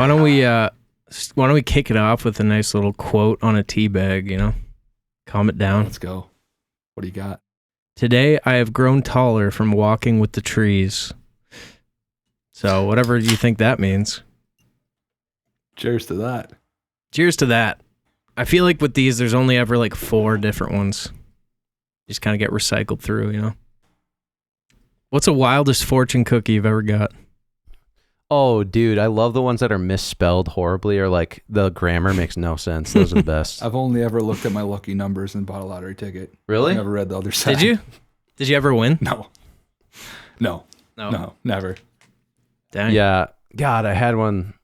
Why don't we kick it off with a nice little quote on a tea bag, Calm it down. Let's go. What do you got? Today I have grown taller from walking with the trees. So whatever you think that means. Cheers to that. Cheers to that. I feel like with these, there's only ever like 4 different ones. Just kind of get recycled through, What's the wildest fortune cookie you've ever got? Oh, dude, I love the ones that are misspelled horribly or like the grammar makes no sense. Those are the best. I've only ever looked at my lucky numbers and bought a lottery ticket. Really? I've never read the other side. Did you? Did you ever win? No, never. Dang. Yeah. God, I had one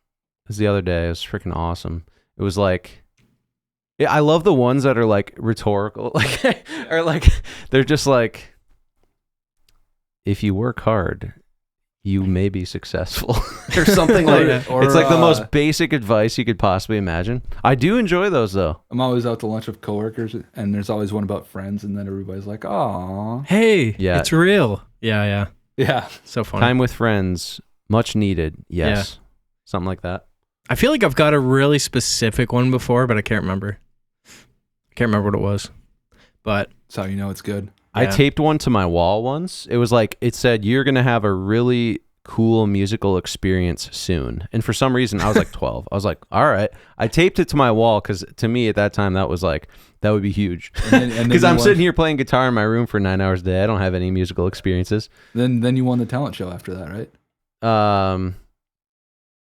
the other day. It was freaking awesome. It was like, I love the ones that are like rhetorical, or like, they're just like, if you work hard, you may be successful or something like that. It's like the most basic advice you could possibly imagine. I do enjoy those though. I'm always out to lunch with coworkers and there's always one about friends and then everybody's like, "Aw, hey, yeah, it's real." Yeah. So funny. Time with friends, much needed. Yes. Yeah. Something like that. I feel like I've got a really specific one before, but I can't remember. I can't remember what it was. But that's how you know it's good. I taped one to my wall once. It was like, it said, "You're going to have a really cool musical experience soon." And for some reason, I was like 12. I was like, all right. I taped it to my wall because to me at that time, that was like, that would be huge. Because I'm sitting here playing guitar in my room for 9 hours a day. I don't have any musical experiences. Then you won the talent show after that, right?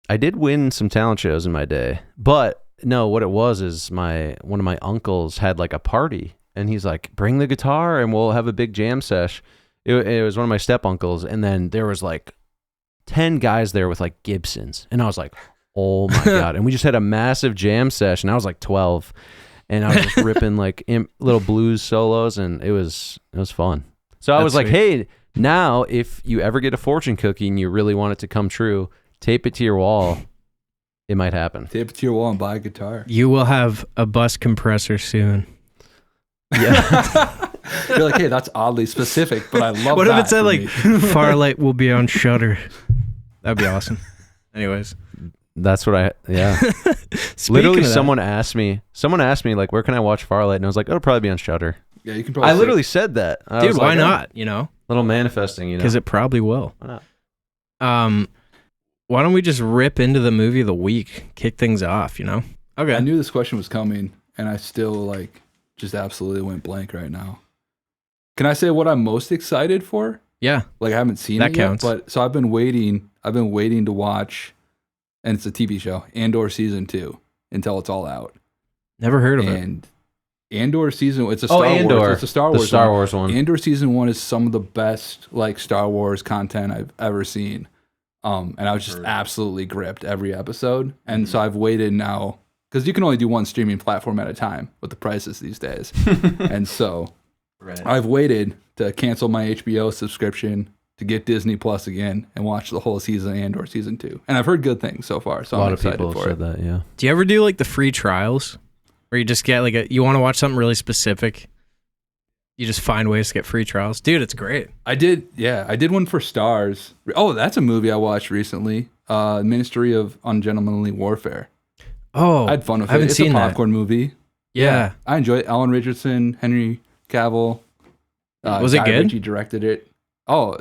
I did win some talent shows in my day. But no, what it was is one of my uncles had like a party. And he's like, "Bring the guitar and we'll have a big jam sesh." It was one of my step uncles. And then there was like 10 guys there with like Gibsons. And I was like, oh my God. And we just had a massive jam session. I was like 12. And I was just ripping like little blues solos. And it was fun. So I was like, hey, now if you ever get a fortune cookie and you really want it to come true, tape it to your wall. It might happen. Tape it to your wall and buy a guitar. You will have a bus compressor soon. Yeah. You're like, hey, that's oddly specific, but I love what that. What if it said like Farlight will be on Shutter? That'd be awesome. Anyways. That's what literally someone asked me like, where can I watch Farlight? And I was like, it'll probably be on Shutter. Yeah, you can probably I literally said that. Dude, why not? Little manifesting, Because it probably will. Why not? Why don't we just rip into the movie of the week? Kick things off, Okay. I knew this question was coming and I still just absolutely went blank right now. Can I say what I'm most excited for? Yeah. I haven't seen that it counts. yet, but so I've been waiting to watch, and it's a TV show, Andor season 2, until it's all out. Never heard of it. And Andor season, it's a Star Wars. It's a Star Wars one. Andor season 1 is some of the best Star Wars content I've ever seen. And I was just absolutely gripped every episode. And so I've waited now, because you can only do one streaming platform at a time with the prices these days. And so I've waited to cancel my HBO subscription to get Disney Plus again and watch the whole season of Andor season 2. And I've heard good things so far, so I'm excited for it. A lot of people have said that, yeah. Do you ever do the free trials where you just get you want to watch something really specific? You just find ways to get free trials. Dude, it's great. I did one for Stars. Oh, that's a movie I watched recently. Ministry of Ungentlemanly Warfare. Oh, I had fun with it. It's a popcorn movie. Yeah. I enjoyed it. Ellen Richardson, Henry Cavill. Was it good? Ritchie directed it. Oh,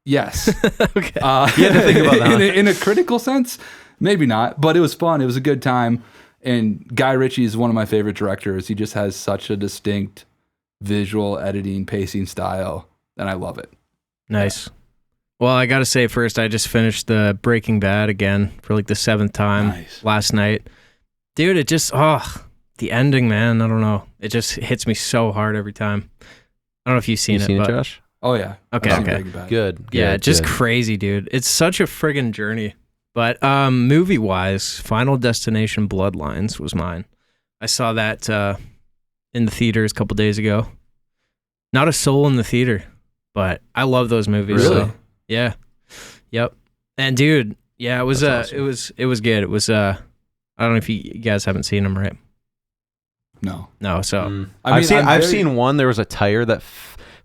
yes. Okay. You had to think about that. In a critical sense, maybe not, but it was fun. It was a good time. And Guy Ritchie is one of my favorite directors. He just has such a distinct visual editing, pacing style, and I love it. Nice. Yeah. Well, I got to say first, I just finished the Breaking Bad again for the 7th time last night. Dude, it just, the ending, man, I don't know. It just hits me so hard every time. I don't know if you've seen it, Josh? Oh, yeah. Okay. Good. Yeah, just crazy, dude. It's such a friggin' journey. But movie-wise, Final Destination Bloodlines was mine. I saw that in the theaters a couple days ago. Not a soul in the theater, but I love those movies. Really? So, yeah. Yep. And dude, yeah, it was awesome. it was good. It was I don't know if you guys haven't seen them, right? No. So I've seen one. There was a tire that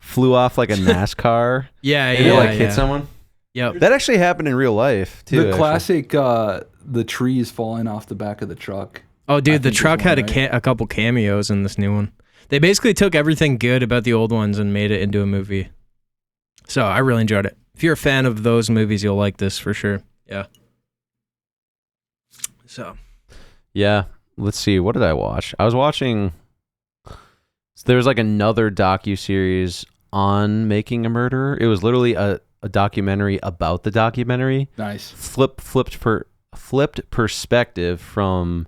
flew off like a NASCAR. yeah. And it hit someone. Yep. That actually happened in real life too. The classic, the trees falling off the back of the truck. Oh, dude, the truck had a couple cameos in this new one. They basically took everything good about the old ones and made it into a movie. So I really enjoyed it. If you're a fan of those movies, you'll like this for sure. Yeah. So. Yeah. Let's see. What did I watch? I was watching. There was like another docuseries on Making a Murderer. It was literally a documentary about the documentary. Nice. Flipped perspective from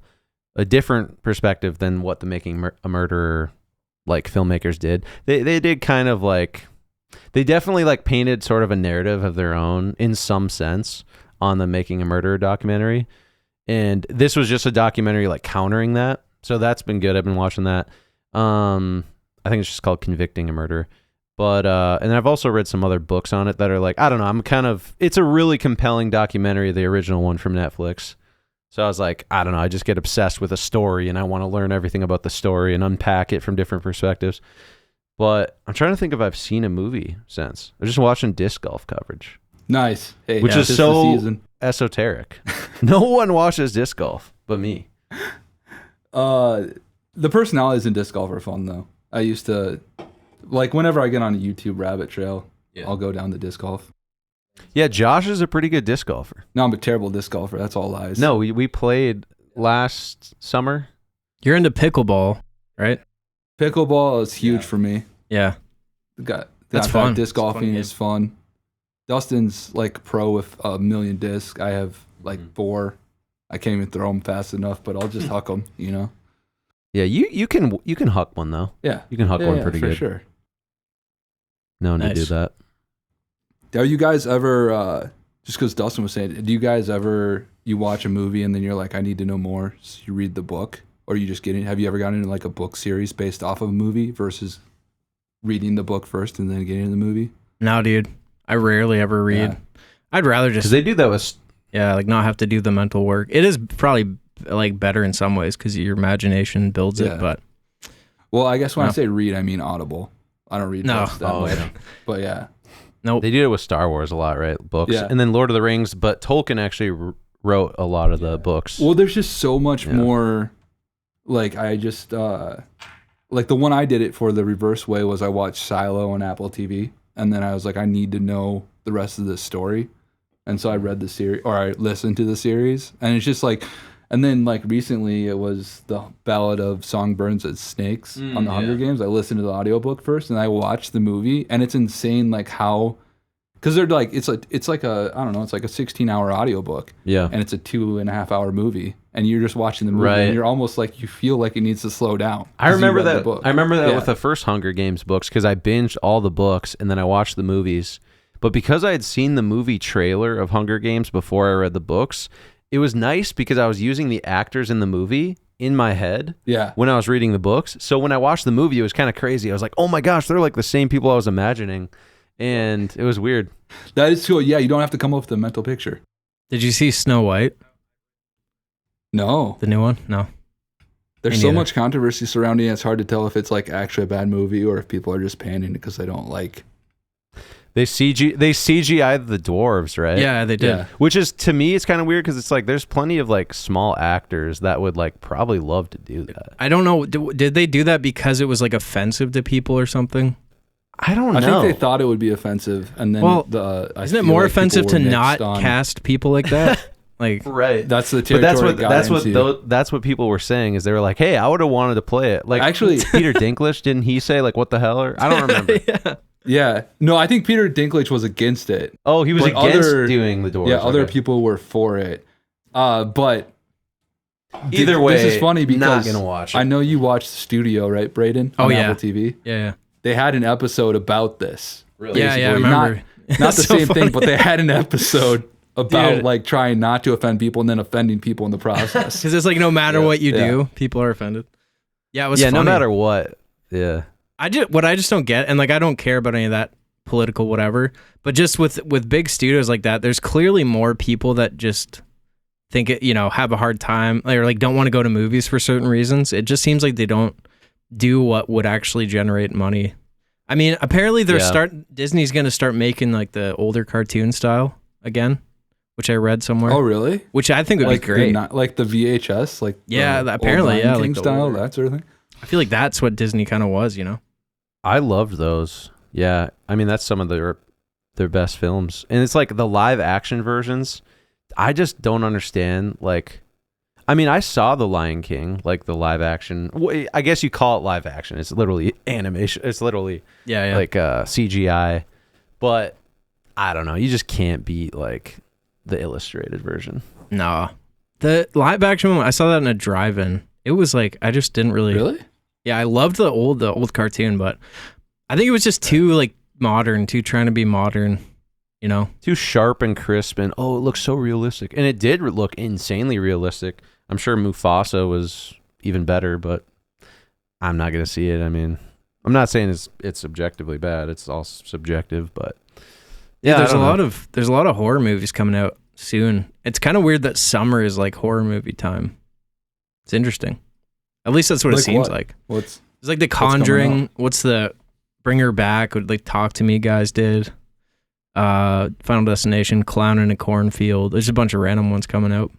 a different perspective than what the Making a Murderer like filmmakers did. They did kind of like, they definitely like painted sort of a narrative of their own in some sense on the Making a Murderer documentary. And this was just a documentary like countering that. So that's been good. I've been watching that. I think it's just called Convicting a Murderer. But and then I've also read some other books on it that are like, I don't know, it's a really compelling documentary, the original one from Netflix. So I was like, I don't know, I just get obsessed with a story and I want to learn everything about the story and unpack it from different perspectives. But I'm trying to think if I've seen a movie since. I'm just watching disc golf coverage. Nice. Hey, which is so esoteric. No one watches disc golf but me. The personalities in disc golf are fun though. I used to, like, whenever I get on a YouTube rabbit trail, I'll go down the disc golf. Yeah, Josh is a pretty good disc golfer. No, I'm a terrible disc golfer. That's all lies. No, we played last summer. You're into pickleball, right? Pickleball is huge for me. Yeah. That's fun. Disc golfing is fun. Dustin's like pro with a million discs. I have like 4. I can't even throw them fast enough, but I'll just huck them, you know? Yeah, you can huck one though. Yeah. You can huck one pretty good. For sure. No need to do that. Are you guys ever, just because Dustin was saying, do you guys ever, you watch a movie and then you're like, I need to know more, so you read the book? Or you just have you ever gotten into like a book series based off of a movie versus reading the book first and then getting into the movie? No, dude. I rarely ever read. Yeah. I'd rather just... Because they do that with... Yeah, like not have to do the mental work. It is probably like better in some ways because your imagination builds it, but... Well, I guess when I say read, I mean Audible. I don't read books that much. Yeah. But yeah. Nope. They do it with Star Wars a lot, right? Books. Yeah. And then Lord of the Rings, but Tolkien actually wrote a lot of the books. Well, there's just so much more... Like, I just... like, the one I did it for the reverse way was I watched Silo on Apple TV. And then I was like, I need to know the rest of this story. And so I read the series, or I listened to the series. And it's just like... And then, like, recently, it was the Ballad of Songbirds and Snakes on the Hunger Games. I listened to the audiobook first, and I watched the movie. And it's insane, like, how... Because they're like, it's like a, I don't know, it's like a 16-hour audiobook. Yeah. And it's a 2.5-hour movie. And you're just watching the movie, and you're almost like, you feel like it needs to slow down. I remember that. I remember that with the first Hunger Games books, because I binged all the books, and then I watched the movies. But because I had seen the movie trailer of Hunger Games before I read the books... It was nice because I was using the actors in the movie in my head when I was reading the books. So when I watched the movie, it was kind of crazy. I was like, oh my gosh, they're like the same people I was imagining. And it was weird. That is cool. Yeah, you don't have to come up with a mental picture. Did you see Snow White? No. The new one? No. There's so much controversy surrounding it. It's hard to tell if it's like actually a bad movie or if people are just panning because they don't like... They CGI'd the dwarves, right? Yeah, they did. Yeah. Which is, to me, it's kind of weird because it's like there's plenty of like small actors that would like probably love to do that. I don't know. Did they do that because it was like offensive to people or something? I don't know. I think they thought it would be offensive, and then isn't it more like offensive to not cast people like that? Like, right. That's the territory. But that's what people were saying is they were like, hey, I would have wanted to play it. Like, actually, Peter Dinklage, didn't he say like what the hell? Or I don't remember. Yeah. No, I think Peter Dinklage was against it. Oh, he was against doing the dwarves. Yeah, other people were for it. But either way, this is funny because not gonna watch it. I know you watched The Studio, right, Braden? On Apple TV. Yeah. They had an episode about this. Really? Yeah, I remember. Not the same thing, but they had an episode about like trying not to offend people and then offending people in the process. Because it's like no matter what you do, people are offended. Yeah, it was funny. No matter what. Yeah. I just don't get, and like I don't care about any of that political whatever, but just with big studios like that, there's clearly more people that just think it, have a hard time or like don't want to go to movies for certain reasons. It just seems like they don't do what would actually generate money. I mean, apparently Disney's going to start making like the older cartoon style again, which I read somewhere. Oh, really? Which I think would be great. Like the VHS, like apparently, Lion King like style, that sort of thing. I feel like that's what Disney kind of was, I loved those. Yeah, I mean that's some of their best films, and it's like the live action versions. I just don't understand. Like, I mean, I saw the Lion King, like the live action. I guess you call it live action. It's literally animation. It's literally like CGI. But I don't know. You just can't beat like the illustrated version. Nah, the live action one. I saw that in a drive-in. It was like I just didn't really. Really? Yeah, I loved the old cartoon, but I think it was just too like modern, too trying to be modern. Too sharp and crisp, and it looks so realistic, and it did look insanely realistic. I'm sure Mufasa was even better, but I'm not gonna see it. I mean, I'm not saying it's subjectively bad. It's all subjective, but yeah, there's a lot of horror movies coming out soon. It's kind of weird that summer is like horror movie time. It's interesting. At least that's what it seems like. It's like The Conjuring. What's the Bring Her Back? What like Talk to Me guys did. Final Destination, Clown in a Cornfield. There's a bunch of random ones coming out.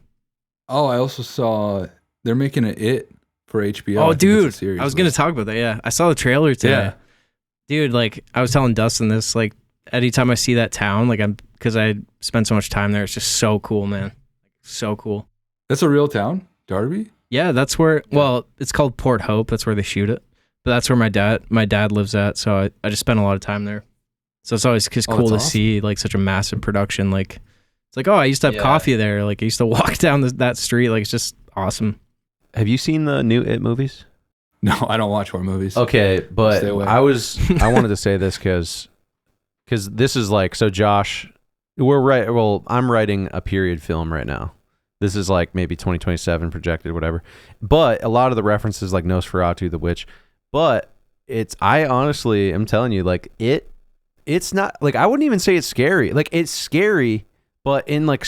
Oh, I also saw they're making It for HBO. Oh, dude, I was going to talk about that. Yeah, I saw the trailer today. Yeah. Dude, like I was telling Dustin this, like anytime I see that town, like because I spent so much time there, it's just so cool, man. So cool. That's a real town, Darby? Yeah, that's where. Well, it's called Port Hope. That's where they shoot it. But that's where my dad lives at. So I just spent a lot of time there. So it's always just cool to see like such a massive production. Like it's like, I used to have coffee there. Like I used to walk down that street. Like it's just awesome. Have you seen the new It movies? No, I don't watch horror movies. Okay, but I wanted to say this because this is like, so Josh, I'm writing a period film right now. This is like maybe 2027 projected, whatever. But a lot of the references like Nosferatu, The Witch, but I honestly am telling you, like it's not like, I wouldn't even say it's scary. Like it's scary, but in like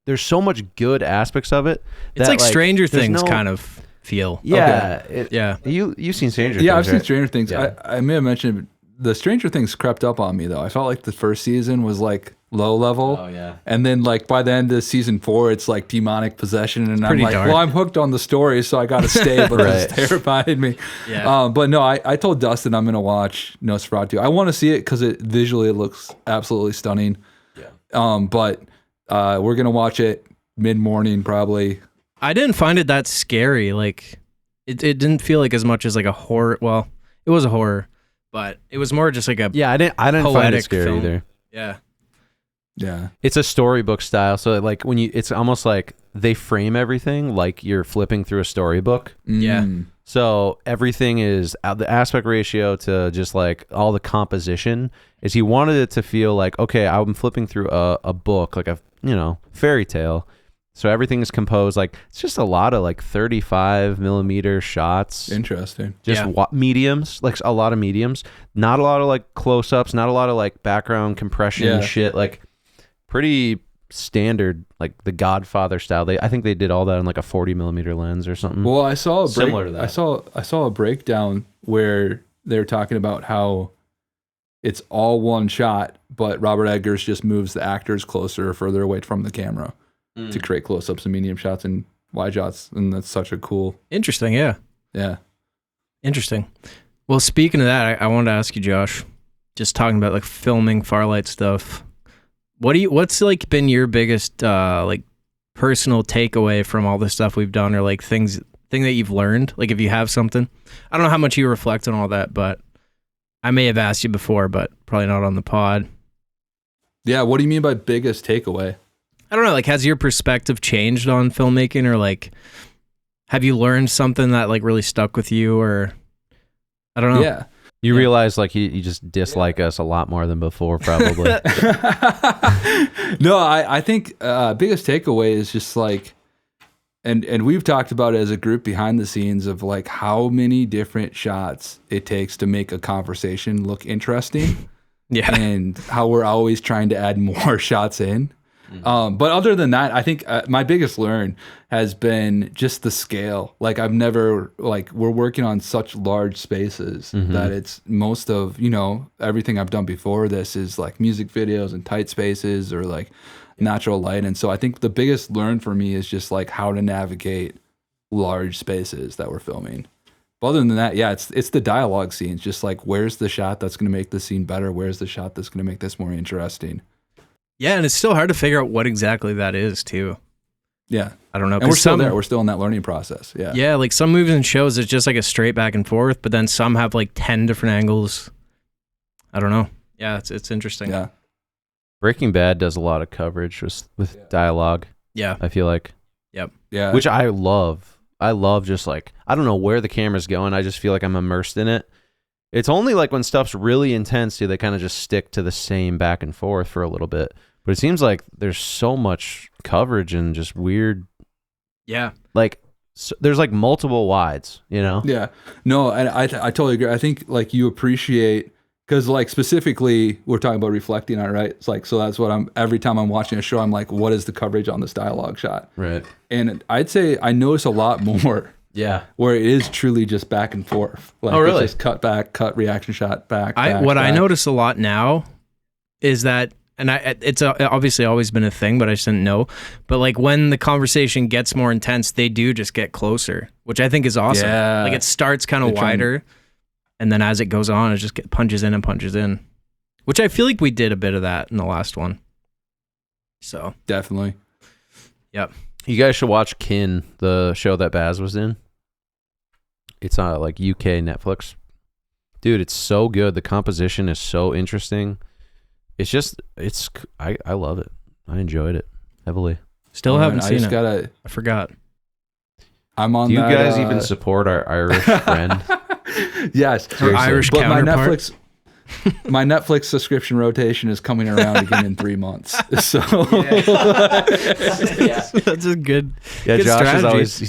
there's so much good aspects of it. It's like Stranger Things kind of feel. Yeah. Okay. You've seen Stranger Things. Yeah, I've seen Stranger Things. Yeah. I may have mentioned the Stranger Things crept up on me though. I felt like the first season was like low level. Oh yeah. And then like by the end of season 4, it's like demonic possession, and I'm like, dark. well, I'm hooked on the story, so I got to stay. But Right. It's terrified me. Yeah. But no, I told Dustin I'm gonna watch Nosferatu. I want to see it because visually it looks absolutely stunning. Yeah. But we're gonna watch it mid-morning probably. I didn't find it that scary. Like it didn't feel like as much as like a horror. Well, it was a horror, but it was more just like a I didn't find it scary film. either. Yeah. Yeah. It's a storybook style, so like it's almost like they frame everything like you're flipping through a storybook. Yeah. So everything is the aspect ratio to just like all the composition is he wanted it to feel like, okay, I'm flipping through a book, like a fairy tale. So everything is composed like it's just a lot of like 35 millimeter shots. Interesting. Just mediums, like a lot of mediums. Not a lot of like close ups. Not a lot of like background compression shit. Like pretty standard, like the Godfather style. I think they did all that on like a 40 millimeter lens or something. Well, I saw similar to that. I saw a breakdown where they're talking about how it's all one shot, but Robert Eggers just moves the actors closer or further away from the camera to create close-ups and medium shots and wide shots, and that's such a cool. Interesting, yeah. Yeah. Interesting. Well, speaking of that, I wanted to ask you, Josh, just talking about like filming Farlight stuff. What's like been your biggest like personal takeaway from all the stuff we've done, or like thing that you've learned? Like if you have something, I don't know how much you reflect on all that, but I may have asked you before, but probably not on the pod. Yeah. What do you mean by biggest takeaway? I don't know. Like, has your perspective changed on filmmaking, or like, have you learned something that like really stuck with you, or I don't know. Yeah. You realize like you just dislike us a lot more than before, probably. No, I think biggest takeaway is just like, and we've talked about it as a group behind the scenes of like how many different shots it takes to make a conversation look interesting. Yeah. And how we're always trying to add more shots in. But other than that, I think my biggest learn has been just the scale. Like I've never, like we're working on such large spaces that it's most of, everything I've done before this is like music videos and tight spaces or like natural light. And so I think the biggest learn for me is just like how to navigate large spaces that we're filming. But other than that, yeah, it's the dialogue scenes. Just like, where's the shot that's going to make the scene better? Where's the shot that's going to make this more interesting? Yeah, and it's still hard to figure out what exactly that is, too. Yeah. I don't know. And we're still there. We're still in that learning process. Yeah. Yeah, like some movies and shows, it's just like a straight back and forth, but then some have like 10 different angles. I don't know. Yeah, it's interesting. Yeah. Breaking Bad does a lot of coverage with dialogue. Yeah. I feel like. Yep. Yeah. Which I love. I love just like, I don't know where the camera's going. I just feel like I'm immersed in it. It's only like when stuff's really intense do they kind of just stick to the same back and forth for a little bit. But it seems like there's so much coverage and just weird. Yeah. Like there's like multiple wides, Yeah. No, I totally agree. I think like you appreciate, because like specifically we're talking about reflecting on it, right? It's like, so that's what every time I'm watching a show, I'm like, what is the coverage on this dialogue shot? Right. And I'd say I notice a lot more. Yeah. Where it is truly just back and forth. Like, oh, really? It's just cut back, cut, reaction shot, back. I notice a lot now is that, and it's obviously always been a thing, but I just didn't know. But like when the conversation gets more intense, they do just get closer, which I think is awesome. Yeah. Like it starts kind of wider, and then as it goes on, it just punches in and punches in, which I feel like we did a bit of that in the last one. So definitely. Yep. You guys should watch Kin, the show that Baz was in. It's on like UK Netflix. Dude, it's so good. The composition is so interesting. I love it. I enjoyed it heavily. Still haven't seen it. I forgot. I'm on. Do you guys even support our Irish friend? Yes, our Irish counterpart. My Netflix subscription rotation is coming around again in 3 months. So that's a good. Yeah, good Josh strategy.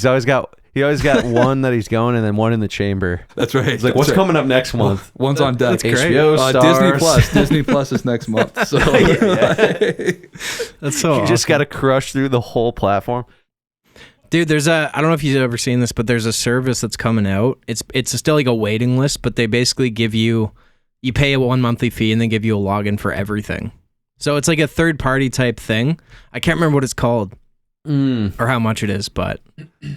He always got one that he's going and then one in the chamber. That's right. He's like, what's coming up next month? One's on deck. That's great. HBO stars. Disney Plus is next month. So that's so. You just got to crush through the whole platform. Dude, I don't know if you've ever seen this, but there's a service that's coming out. It's still like a waiting list, but they basically give you pay a 1 monthly fee and they give you a login for everything. So it's like a third party type thing. I can't remember what it's called or how much it is, but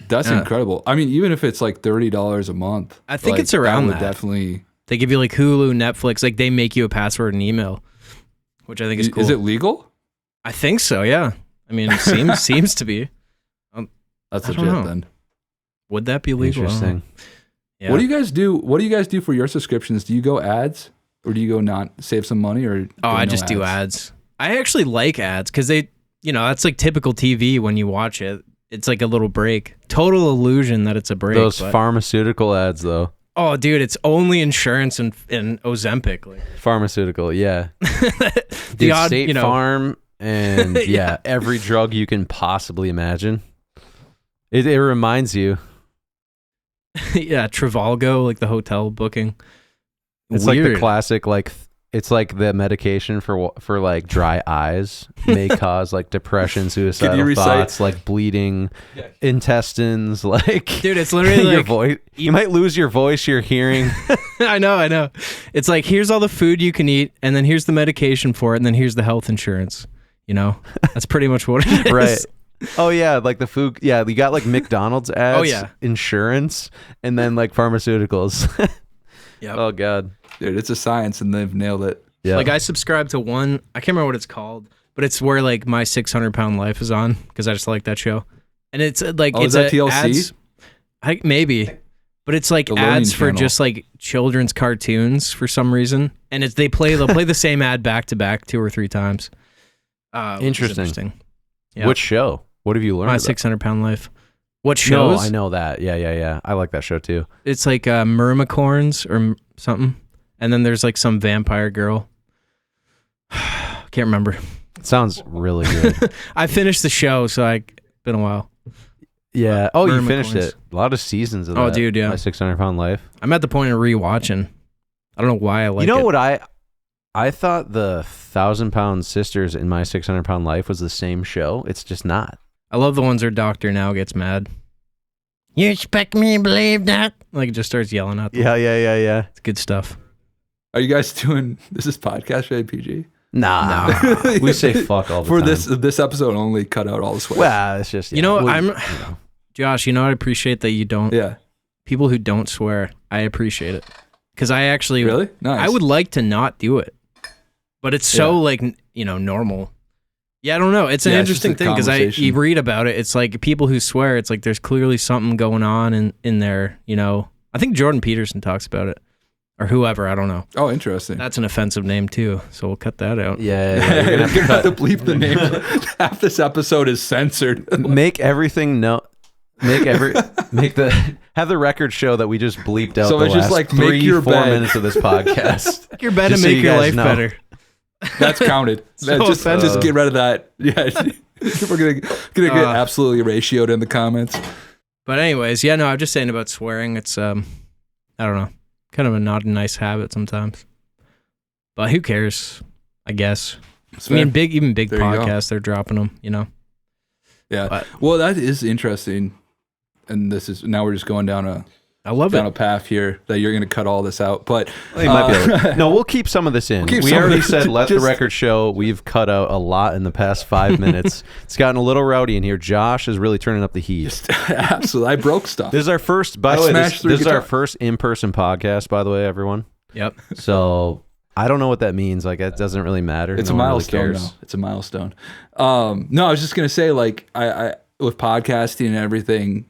that's incredible. I mean, even if it's like $30 a month, I think it's around that. Definitely. They give you like Hulu, Netflix, like they make you a password and email, which I think is cool. Is it legal? I think so. Yeah. I mean, it seems to be. That's legit then. Would that be legal? Interesting. Yeah. What do you guys do? What do you guys do for your subscriptions? Do you go ads or do you go not save some money or? I just do ads. I actually like ads because they, that's like typical TV when you watch it. It's like a little break. Total illusion that it's a break. Those pharmaceutical ads though. Oh, dude, it's only insurance and Ozempic. Like. Pharmaceutical, yeah. The odd, State Farm and yeah, every drug you can possibly imagine. It reminds you. Yeah, Trivago, like the hotel booking. It's weird. Like the classic, like it's like the medication for like dry eyes may cause like depression, suicidal thoughts, like bleeding intestines, like dude, it's literally your like voice. You might lose your voice, your hearing. I know. It's like here's all the food you can eat, and then here's the medication for it, and then here's the health insurance. That's pretty much what it is. Right. Oh yeah, like the food. Yeah, you got like McDonald's ads. Oh yeah, insurance, and then like pharmaceuticals. Yeah. Oh god, dude, it's a science, and they've nailed it. Yeah. Like I subscribe to one. I can't remember what it's called, but it's where like My 600-Pound Life is on because I just like that show, and it's like it's that TLC? Ads, maybe, but it's like ads for just like children's cartoons for some reason, and they'll play the same ad back to back 2 or 3 times. Interesting. Yeah. Which show? What have you learned? My 600-Pound Life. What shows? No, I know that. Yeah. I like that show too. It's like Mermicorns or something. And then there's like some vampire girl. Can't remember. It sounds really good. I finished the show, so it's been a while. Yeah. Oh, you finished it. A lot of seasons of that. Oh, dude, yeah. My 600-Pound Life. I'm at the point of rewatching. I don't know why I like it. You know what I thought the 1,000-Pound Sisters in My 600-Pound Life was the same show. It's just not. I love the ones where Doctor Now gets mad. You expect me to believe that? Like, it just starts yelling at them. Yeah. It's good stuff. Are you guys doing, is this podcast rated PG? Nah. We say fuck all the time. For this episode, only cut out all the swear. Well, it's just, Josh, I appreciate that you don't. Yeah. People who don't swear, I appreciate it. Because I actually. Really? Nice. I would like to not do it. But it's so, normal. Yeah, I don't know. It's an interesting thing because you read about it. It's like people who swear, it's like there's clearly something going on in there, I think Jordan Peterson talks about it. Or whoever, I don't know. Oh, interesting. That's an offensive name too, so we'll cut that out. Yeah. You're gonna have to bleep the name. Half this episode is censored. Make everything have the record show that we just bleeped out. So it's just like make your 4 minutes of this podcast. Make your bed and make your life better. That's counted. Just get rid of that. Yeah, we're gonna get absolutely ratioed in the comments. But anyways, I'm just saying about swearing. It's I don't know. Kind of a not a nice habit sometimes, but who cares? I guess. I mean, big podcasts, they're dropping them. Yeah. But, well, that is interesting, and now we're just going down a path here that you're going to cut all this out. But no, we'll keep some of this in. We already said let the record show. We've cut out a lot in the past 5 minutes. It's gotten a little rowdy in here. Josh is really turning up the heat. Absolutely, I broke stuff. This is our first. By the way, this is our first in-person podcast. By the way, everyone. Yep. So I don't know what that means. Like, it doesn't really matter. It's a milestone. Really it's a milestone. No, I was just gonna say, like, I with podcasting and everything.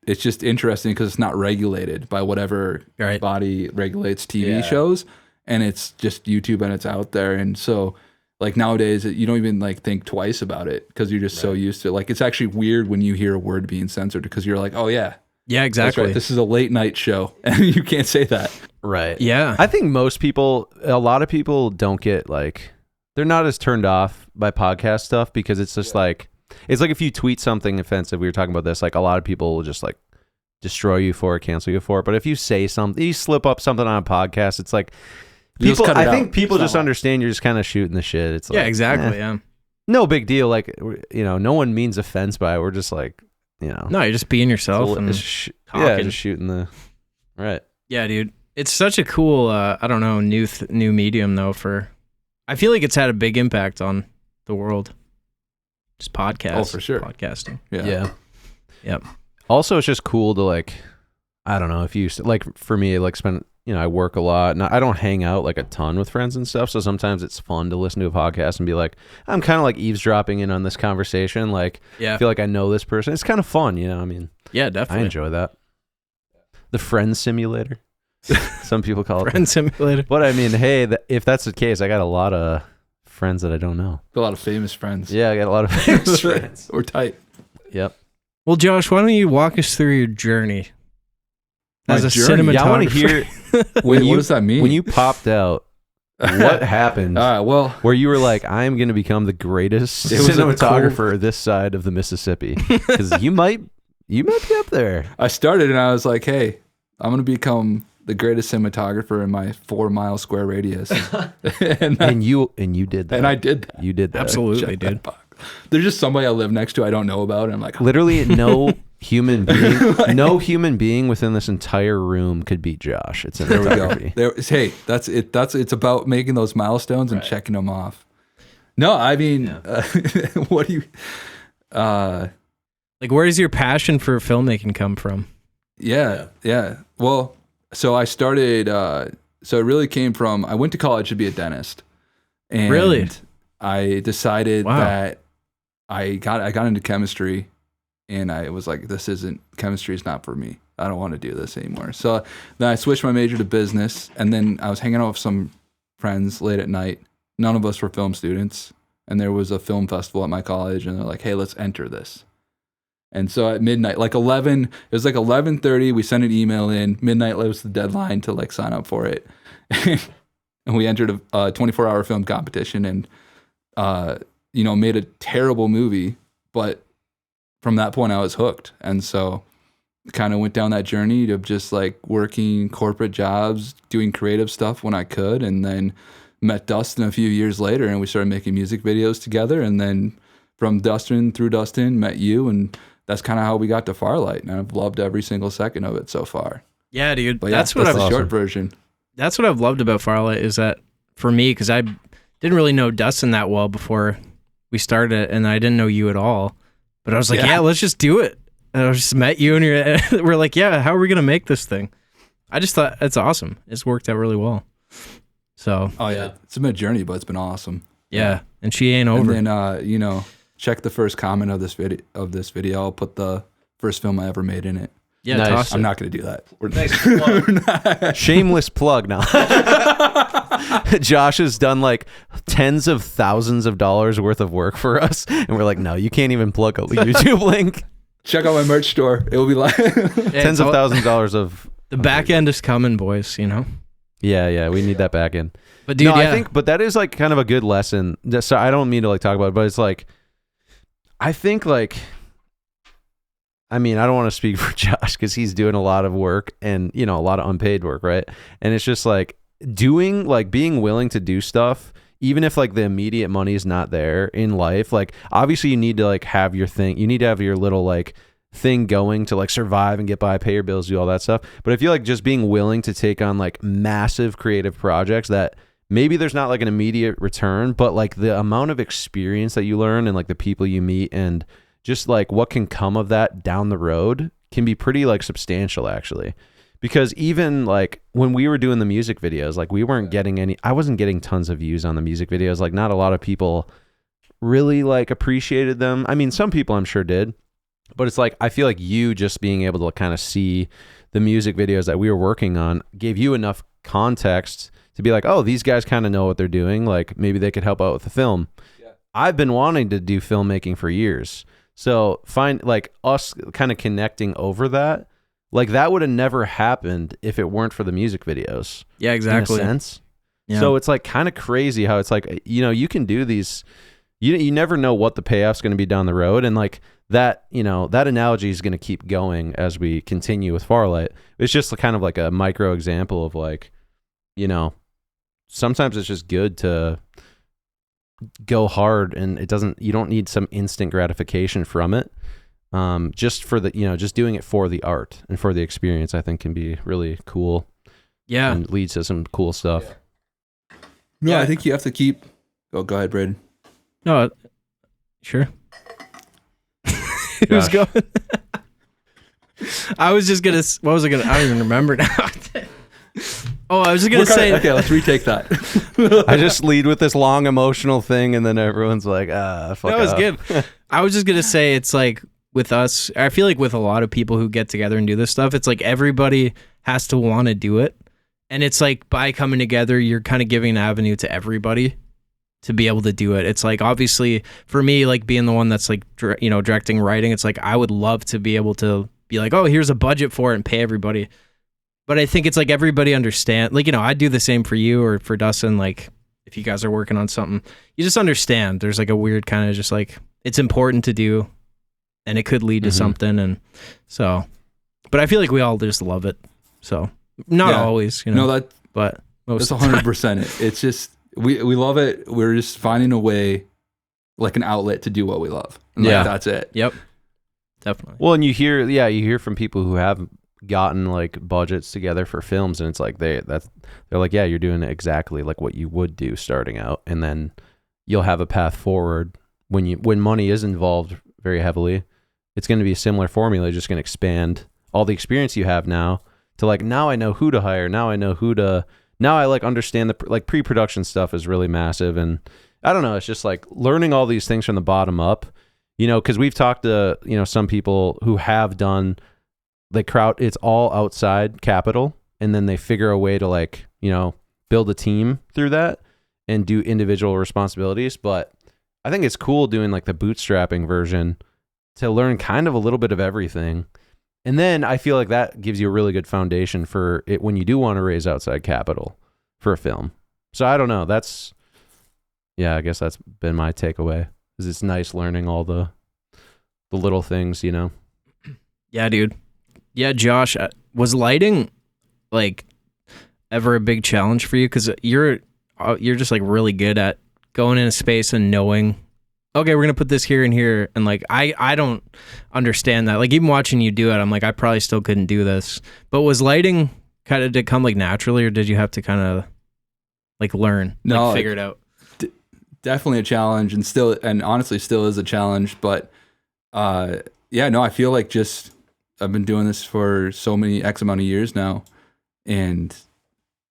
It's just interesting because it's not regulated by whatever body regulates TV shows, and it's just YouTube and it's out there. And so, like, nowadays, you don't even like think twice about it because you're just so used to it. Like, it's actually weird when you hear a word being censored because you're like, oh yeah, exactly. Right. This is a late night show, and you can't say that. Right. Yeah. I think a lot of people don't get they're not as turned off by podcast stuff because it's just like. It's like if you tweet something offensive, we were talking about this, like a lot of people will just like destroy you for it, cancel you for it. But if you say something, you slip up something on a podcast, it's like I think people just understand you're just kind of shooting the shit. It's like, exactly. Yeah. No big deal. Like, no one means offense by it. We're just like, No, you're just being yourself and talking. Just shooting the right. Yeah, dude. It's such a cool, I don't know, new medium though I feel like it's had a big impact on the world. Just podcasts. Oh, for sure. Podcasting. Yeah. Yep. Also, it's just cool to I don't know if you for me, spend, I work a lot and I don't hang out a ton with friends and stuff. So sometimes it's fun to listen to a podcast and be like, I'm kind of eavesdropping in on this conversation. I feel like I know this person. It's kind of fun, I mean, yeah, definitely. I enjoy that. The friend simulator. Some people call it friend simulator. But I mean, hey, if that's the case, I got a lot of friends that I don't know. A lot of famous friends. Yeah, I got a lot of famous friends. We're tight. Yep. Well, Josh, why don't you walk us through your journey as a cinematographer? Yeah, I want to hear. What does that mean? When you popped out, what happened? Where you were like, I am going to become the greatest cinematographer this side of the Mississippi, because you might be up there. I started and I was like, hey, I'm going to become the greatest cinematographer in my 4 mile square radius. and you did that. And I did that. You did that. Absolutely, dude. There's just somebody I live next to I don't know about, and I'm like, literally no human being within this entire room could beat Josh. It's cinematography. There we go. Hey, that's it. It's about making those milestones and checking them off. No, I mean, what do you where does your passion for filmmaking come from? Yeah. Well, so I started, so it really came from, I went to college to be a dentist. And really? I decided that I got into chemistry, and I was like, chemistry is not for me. I don't want to do this anymore. So then I switched my major to business, and then I was hanging out with some friends late at night. None of us were film students, and there was a film festival at my college, and they're like, hey, let's enter this. And so at midnight, it was 11:30, we sent an email in. Midnight was the deadline to sign up for it. And we entered a 24-hour film competition and, made a terrible movie. But from that point, I was hooked. And so kind of went down that journey of just like working corporate jobs, doing creative stuff when I could, and then met Dustin a few years later, and we started making music videos together. And then from Dustin through Dustin, met you, and that's kind of how we got to Farlight. And I've loved every single second of it so far. Yeah, dude. But that's the short version. That's what I've loved about Farlight is that for me, because I didn't really know Dustin that well before we started, and I didn't know you at all. But I was like, yeah, let's just do it. And I just met you, and we're like, yeah, how are we gonna make this thing? I just thought it's awesome. It's worked out really well. So it's been a journey, but it's been awesome. Yeah, and she ain't over. And then check the first comment of this video. I'll put the first film I ever made in it. Yeah, nice. I'm not going to do that. Nice. Shameless plug now. Josh has done like tens of thousands of dollars worth of work for us, and we're like, no, you can't even plug a YouTube link. Check out my merch store. It will be like tens of thousands of dollars of. The back end is coming, boys. Yeah, we need that back end. But dude, I think, but that is like kind of a good lesson. So I don't mean to like talk about it, but it's like, I think like. I mean, I don't want to speak for Josh because he's doing a lot of work and, a lot of unpaid work, right? And it's just like being willing to do stuff, even if like the immediate money is not there in life. Like, obviously you need to like have your thing. You need to have your little like thing going to like survive and get by, pay your bills, do all that stuff. But I feel like just being willing to take on like massive creative projects that maybe there's not like an immediate return, but like the amount of experience that you learn and like the people you meet and just like what can come of that down the road can be pretty like substantial actually. Because even like when we were doing the music videos, like I wasn't getting tons of views on the music videos. Like not a lot of people really like appreciated them. I mean, some people I'm sure did, but it's like, I feel like you just being able to kind of see the music videos that we were working on gave you enough context to be like, oh, these guys kind of know what they're doing. Like maybe they could help out with the film. Yeah. I've been wanting to do filmmaking for years. So find like us kind of connecting over that, like that would have never happened if it weren't for the music videos. Yeah, exactly. In a sense. Yeah. So it's like kind of crazy how it's like, you can do these, you never know what the payoff's going to be down the road. And like that, that analogy is going to keep going as we continue with Farlight. It's just kind of like a micro example of like, sometimes it's just good to go hard and you don't need some instant gratification from it. Just for the, just doing it for the art and for the experience, I think can be really cool. Yeah. And leads to some cool stuff. Yeah. No, I think you have to keep, go ahead, Braden. No, sure. Who's going? I was just going to, what was I going to, I don't even remember now. Oh, I was just going to say. Okay, let's retake that. I just lead with this long emotional thing and then everyone's like, fuck that was off. Good. I was just going to say it's like with us, I feel like with a lot of people who get together and do this stuff, it's like everybody has to want to do it. And it's like by coming together, you're kind of giving an avenue to everybody to be able to do it. It's like, obviously for me, like being the one that's like, directing, writing, it's like, I would love to be able to be like, oh, here's a budget for it and pay everybody. But I think it's like everybody understand, like, I'd do the same for you or for Dustin. Like if you guys are working on something, you just understand there's like a weird kind of just like, it's important to do and it could lead to something. And so, but I feel like we all just love it. So not always, but most that's 100% it. It's just, we love it. We're just finding a way, like an outlet to do what we love. And that's it. Yep. Definitely. Well, and you hear from people who have gotten like budgets together for films and it's like they're like, yeah, you're doing exactly like what you would do starting out, and then you'll have a path forward when money is involved very heavily. It's going to be a similar formula, just going to expand all the experience you have now to like, now I know who to hire, now I like understand the like pre-production stuff is really massive. And I don't know, it's just like learning all these things from the bottom up, because we've talked to some people who have done it's all outside capital, and then they figure a way to like, build a team through that and do individual responsibilities. But I think it's cool doing like the bootstrapping version to learn kind of a little bit of everything. And then I feel like that gives you a really good foundation for it when you do want to raise outside capital for a film. So I don't know. I guess that's been my takeaway, is it's nice learning all the little things, Yeah, dude. Yeah, Josh, was lighting like ever a big challenge for you? Because you're just like really good at going in a space and knowing, okay, we're gonna put this here and here, and like I don't understand that. Like even watching you do it, I'm like I probably still couldn't do this. But was lighting kind of did it come like naturally, or did you have to kind of like learn, like figure it out? Definitely a challenge, and honestly still is a challenge. But yeah, no, I feel like just I've been doing this for so many X amount of years now, and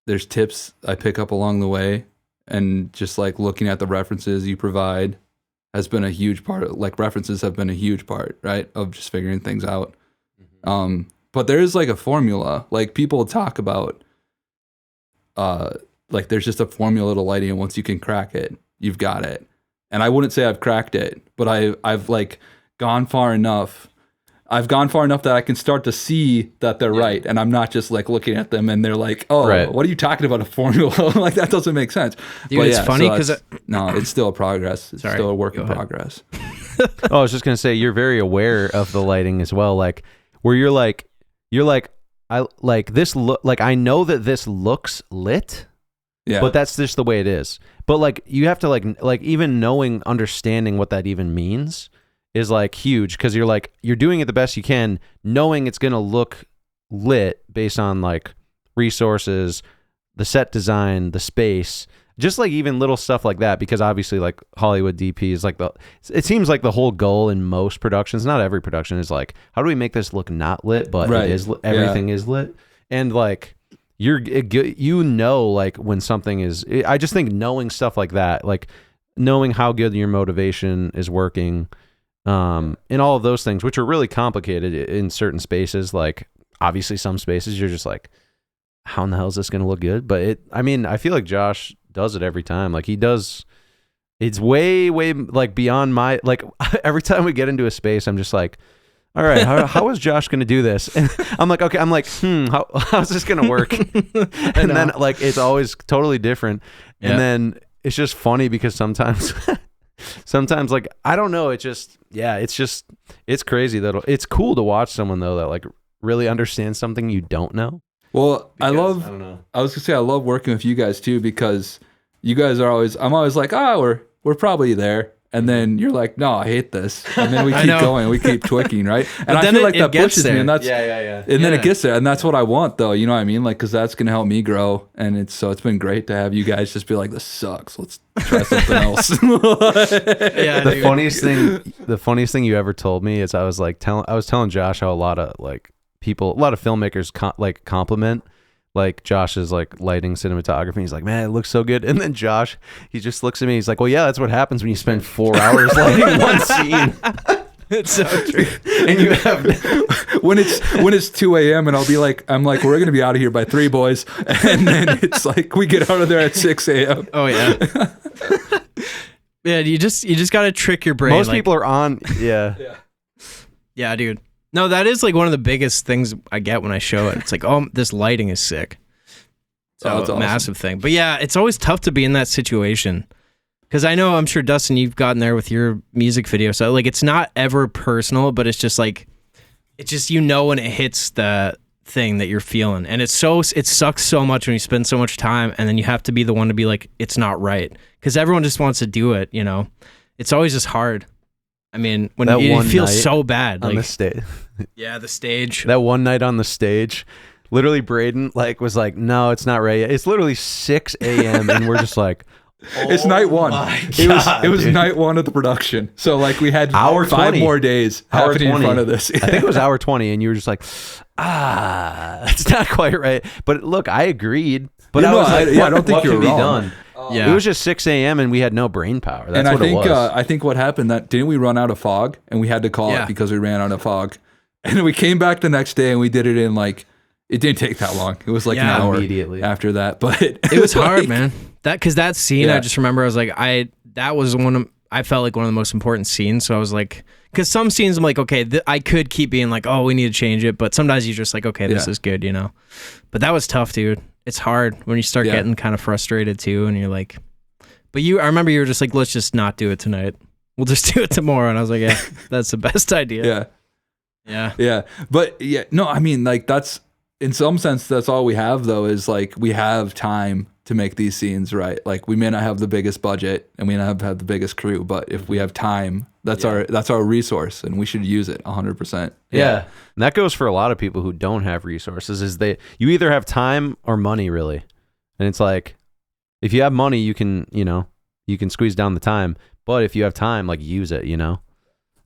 there's tips I pick up along the way, and just like looking at the references you provide has been a huge part. Like references have been a huge part, right, of just figuring things out. Mm-hmm. But there is like a formula. Like people talk about, like there's just a formula to lighting, and once you can crack it, you've got it. And I wouldn't say I've cracked it, but I've like gone far enough. I've gone far enough that I can start to see that they're right, and I'm not just like looking at them and they're like, "Oh, what are you talking about, a formula?" Like that doesn't make sense. Dude, but it's funny because no, it's still a progress. It's still a work in progress. Oh, I was just gonna say you're very aware of the lighting as well, like where you're like I like this look, like I know that this looks lit, but that's just the way it is. But like you have to like even understanding what that even means is like huge, because you're doing it the best you can, knowing it's gonna look lit based on like resources, the set design, the space, just like even little stuff like that. Because obviously, like Hollywood DP is like it seems like the whole goal in most productions, not every production, is like, how do we make this look not lit, but it is everything is lit, and like like when something is. I just think knowing stuff like that, like knowing how good your motivation is working. And all of those things, which are really complicated in certain spaces, like obviously some spaces you're just like, how in the hell is this going to look good? But I feel like Josh does it every time. Like he does, it's way like beyond my, like every time we get into a space, I'm just like, all right, how is Josh going to do this? And I'm like, okay, how's this going to work? And then like, it's always totally different. Yeah. And then it's just funny because sometimes like, I don't know. It's crazy that it's cool to watch someone though that like really understands something you don't know. Well, I was gonna say I love working with you guys too, because you guys I'm always like, we're probably there. And then you're like, no, I hate this. And then we keep going, we keep tweaking, right? And I feel like that pushes me, and that's And then it gets there, and that's what I want, though. You know what I mean? Like, because that's gonna help me grow. And it's been great to have you guys just be like, this sucks. Let's try something else. The funniest thing you ever told me is I was telling Josh how a lot of filmmakers compliment like Josh's like lighting cinematography. He's like, man, it looks so good. And then Josh, he just looks at me. He's like, well, yeah, that's what happens when you spend 4 hours lighting one scene. It's so true. And you have when it's 2 a.m. and I'm like, we're gonna be out of here by 3, boys. And then it's like we get out of there at 6 a.m. Oh yeah. Yeah, you just gotta trick your brain. Most people are on. Yeah. Yeah, dude. No, that is like one of the biggest things I get when I show it. It's like, oh, this lighting is sick. It's a awesome. Massive thing. But yeah, it's always tough to be in that situation. Because I'm sure, Dustin, you've gotten there with your music video. So like, it's not ever personal, but it's just like, when it hits the thing that you're feeling. And it sucks so much when you spend so much time and then you have to be the one to be like, it's not right. Because everyone just wants to do it, you know? It's always just hard. I mean, when you feel so bad. On the stage. Yeah, the stage. That one night on the stage, literally Braden was like, no, it's not right yet. It's literally 6 a.m. and we're just like, it's night one. It was night one of the production. So like we had hour 5 more days happening in front of this. I think it was hour 20 and you were just like, it's not quite right. But look, I agreed. But I was like, I don't think you're wrong. Yeah. It was just 6 a.m. and we had no brain power. That's what it was. I think what happened didn't we run out of fog and we had to call it because we ran out of fog. And then we came back the next day and we did it in like, it didn't take that long. It was like an hour immediately after that. But it was hard, man. That scene, I just remember I was like, I felt like one of the most important scenes. So I was like, because some scenes I'm like, okay, I could keep being like, oh, we need to change it. But sometimes you're just like, okay, this is good, you know? But that was tough, dude. It's hard when you start getting kind of frustrated too. And you're like, I remember you were just like, let's just not do it tonight. We'll just do it tomorrow. And I was like, yeah, that's the best idea. Yeah. Yeah. Yeah. But yeah, no, I mean, like, that's in some sense, that's all we have though, is like we have time to make these scenes, right? Like we may not have the biggest budget and we may not have the biggest crew, but if we have time, that's our resource and we should use it 100%. Yeah. And that goes for a lot of people who don't have resources, is you either have time or money, really. And it's like, if you have money, you can squeeze down the time, but if you have time, like, use it,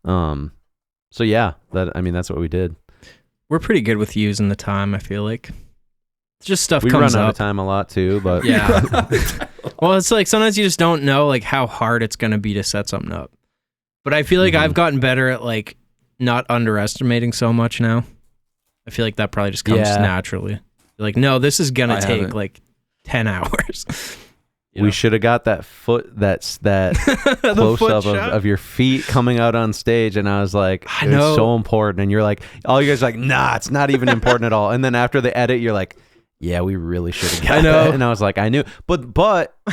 So yeah, that's what we did. We're pretty good with using the time, I feel like. Just stuff we comes run up. out of time a lot too, but yeah. Well, it's like sometimes you just don't know like how hard it's going to be to set something up. But I feel like I've gotten better at like not underestimating so much now. I feel like that probably just comes naturally. You're like, no, this is going to take like 10 hours. We should have got that close up of your feet coming out on stage, and I was like, it's so important. And you're like, all you guys are like, nah, it's not even important at all. And then after the edit, you're like, yeah, we really should have got that. And I was like, I knew, but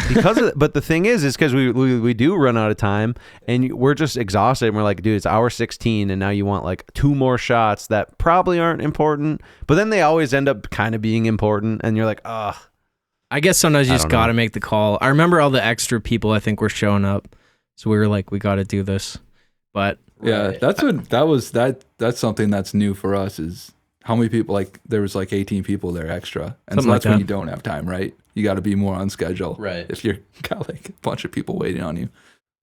because of but the thing is because we do run out of time, and we're just exhausted, and we're like, dude, it's hour 16, and now you want like 2 more shots that probably aren't important, but then they always end up kind of being important, and you're like, ugh. I guess sometimes you just got to make the call. I remember all the extra people I think were showing up, so we were like, we got to do this. But yeah, that's something that's new for us, is how many people, like there was like 18 people there extra, and so that's when you don't have time, right? You got to be more on schedule, right? If you're got like a bunch of people waiting on you.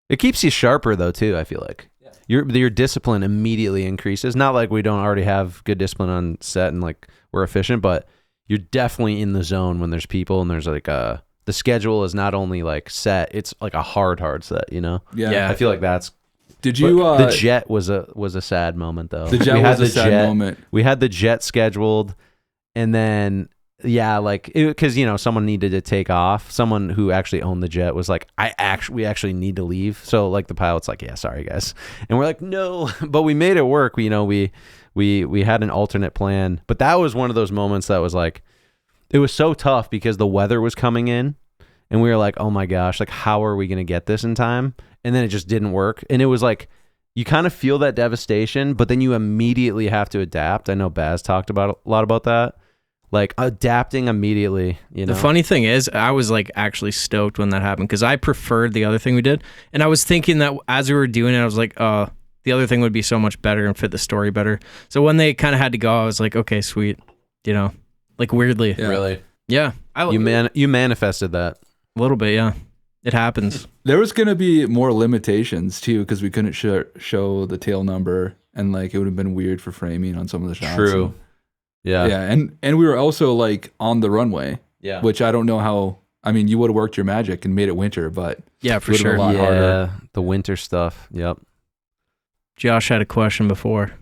It keeps you sharper though too, I feel like. Your discipline immediately increases. Not like we don't already have good discipline on set and like we're efficient, but you're definitely in the zone when there's people, and there's like the schedule is not only like set, it's like a hard set, Yeah. I feel like that's. Did you? The jet was a sad moment though. The jet was a sad moment. We had the jet scheduled, and then because someone needed to take off. Someone who actually owned the jet was like, we actually need to leave. So like the pilot's like, yeah, sorry guys, and we're like, no, but we made it work. We had an alternate plan, but that was one of those moments that was like, it was so tough because the weather was coming in, and we were like, oh my gosh, like how are we gonna get this in time? And then it just didn't work. And it was like, you kind of feel that devastation, but then you immediately have to adapt. I know Baz talked a lot about that. Like adapting immediately, The funny thing is, I was like actually stoked when that happened because I preferred the other thing we did. And I was thinking that as we were doing it, I was like, the other thing would be so much better and fit the story better. So when they kind of had to go, I was like, okay, sweet. Like weirdly. Yeah. Really? Yeah. You manifested that. A little bit, yeah. It happens. There was going to be more limitations too, because we couldn't show the tail number, and like it would have been weird for framing on some of the shots. True. Yeah. And we were also like on the runway. Yeah. Which I don't know how. I mean, you would have worked your magic and made it winter, but yeah, for sure. A lot harder. The winter stuff. Yep. Josh had a question before.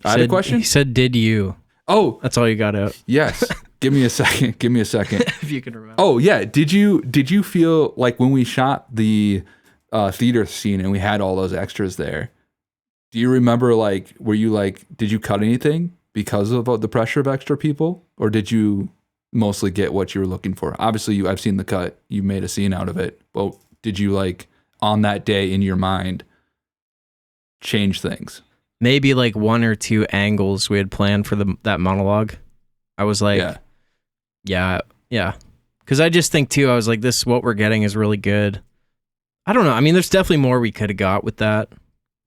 I had a question? He said, "Did you?" Oh, that's all you got out. Yes. Give me a second. If you can remember. Oh yeah. Did you feel like when we shot the theater scene and we had all those extras there? Do you remember did you cut anything because of the pressure of extra people, or did you mostly get what you were looking for? Obviously, I've seen the cut. You made a scene out of it. But did you on that day in your mind change things? Maybe like 1 or 2 angles we had planned for that monologue. I was like, yeah. Because I just think too, I was like, this, what we're getting is really good. I don't know. I mean, there's definitely more we could have got with that,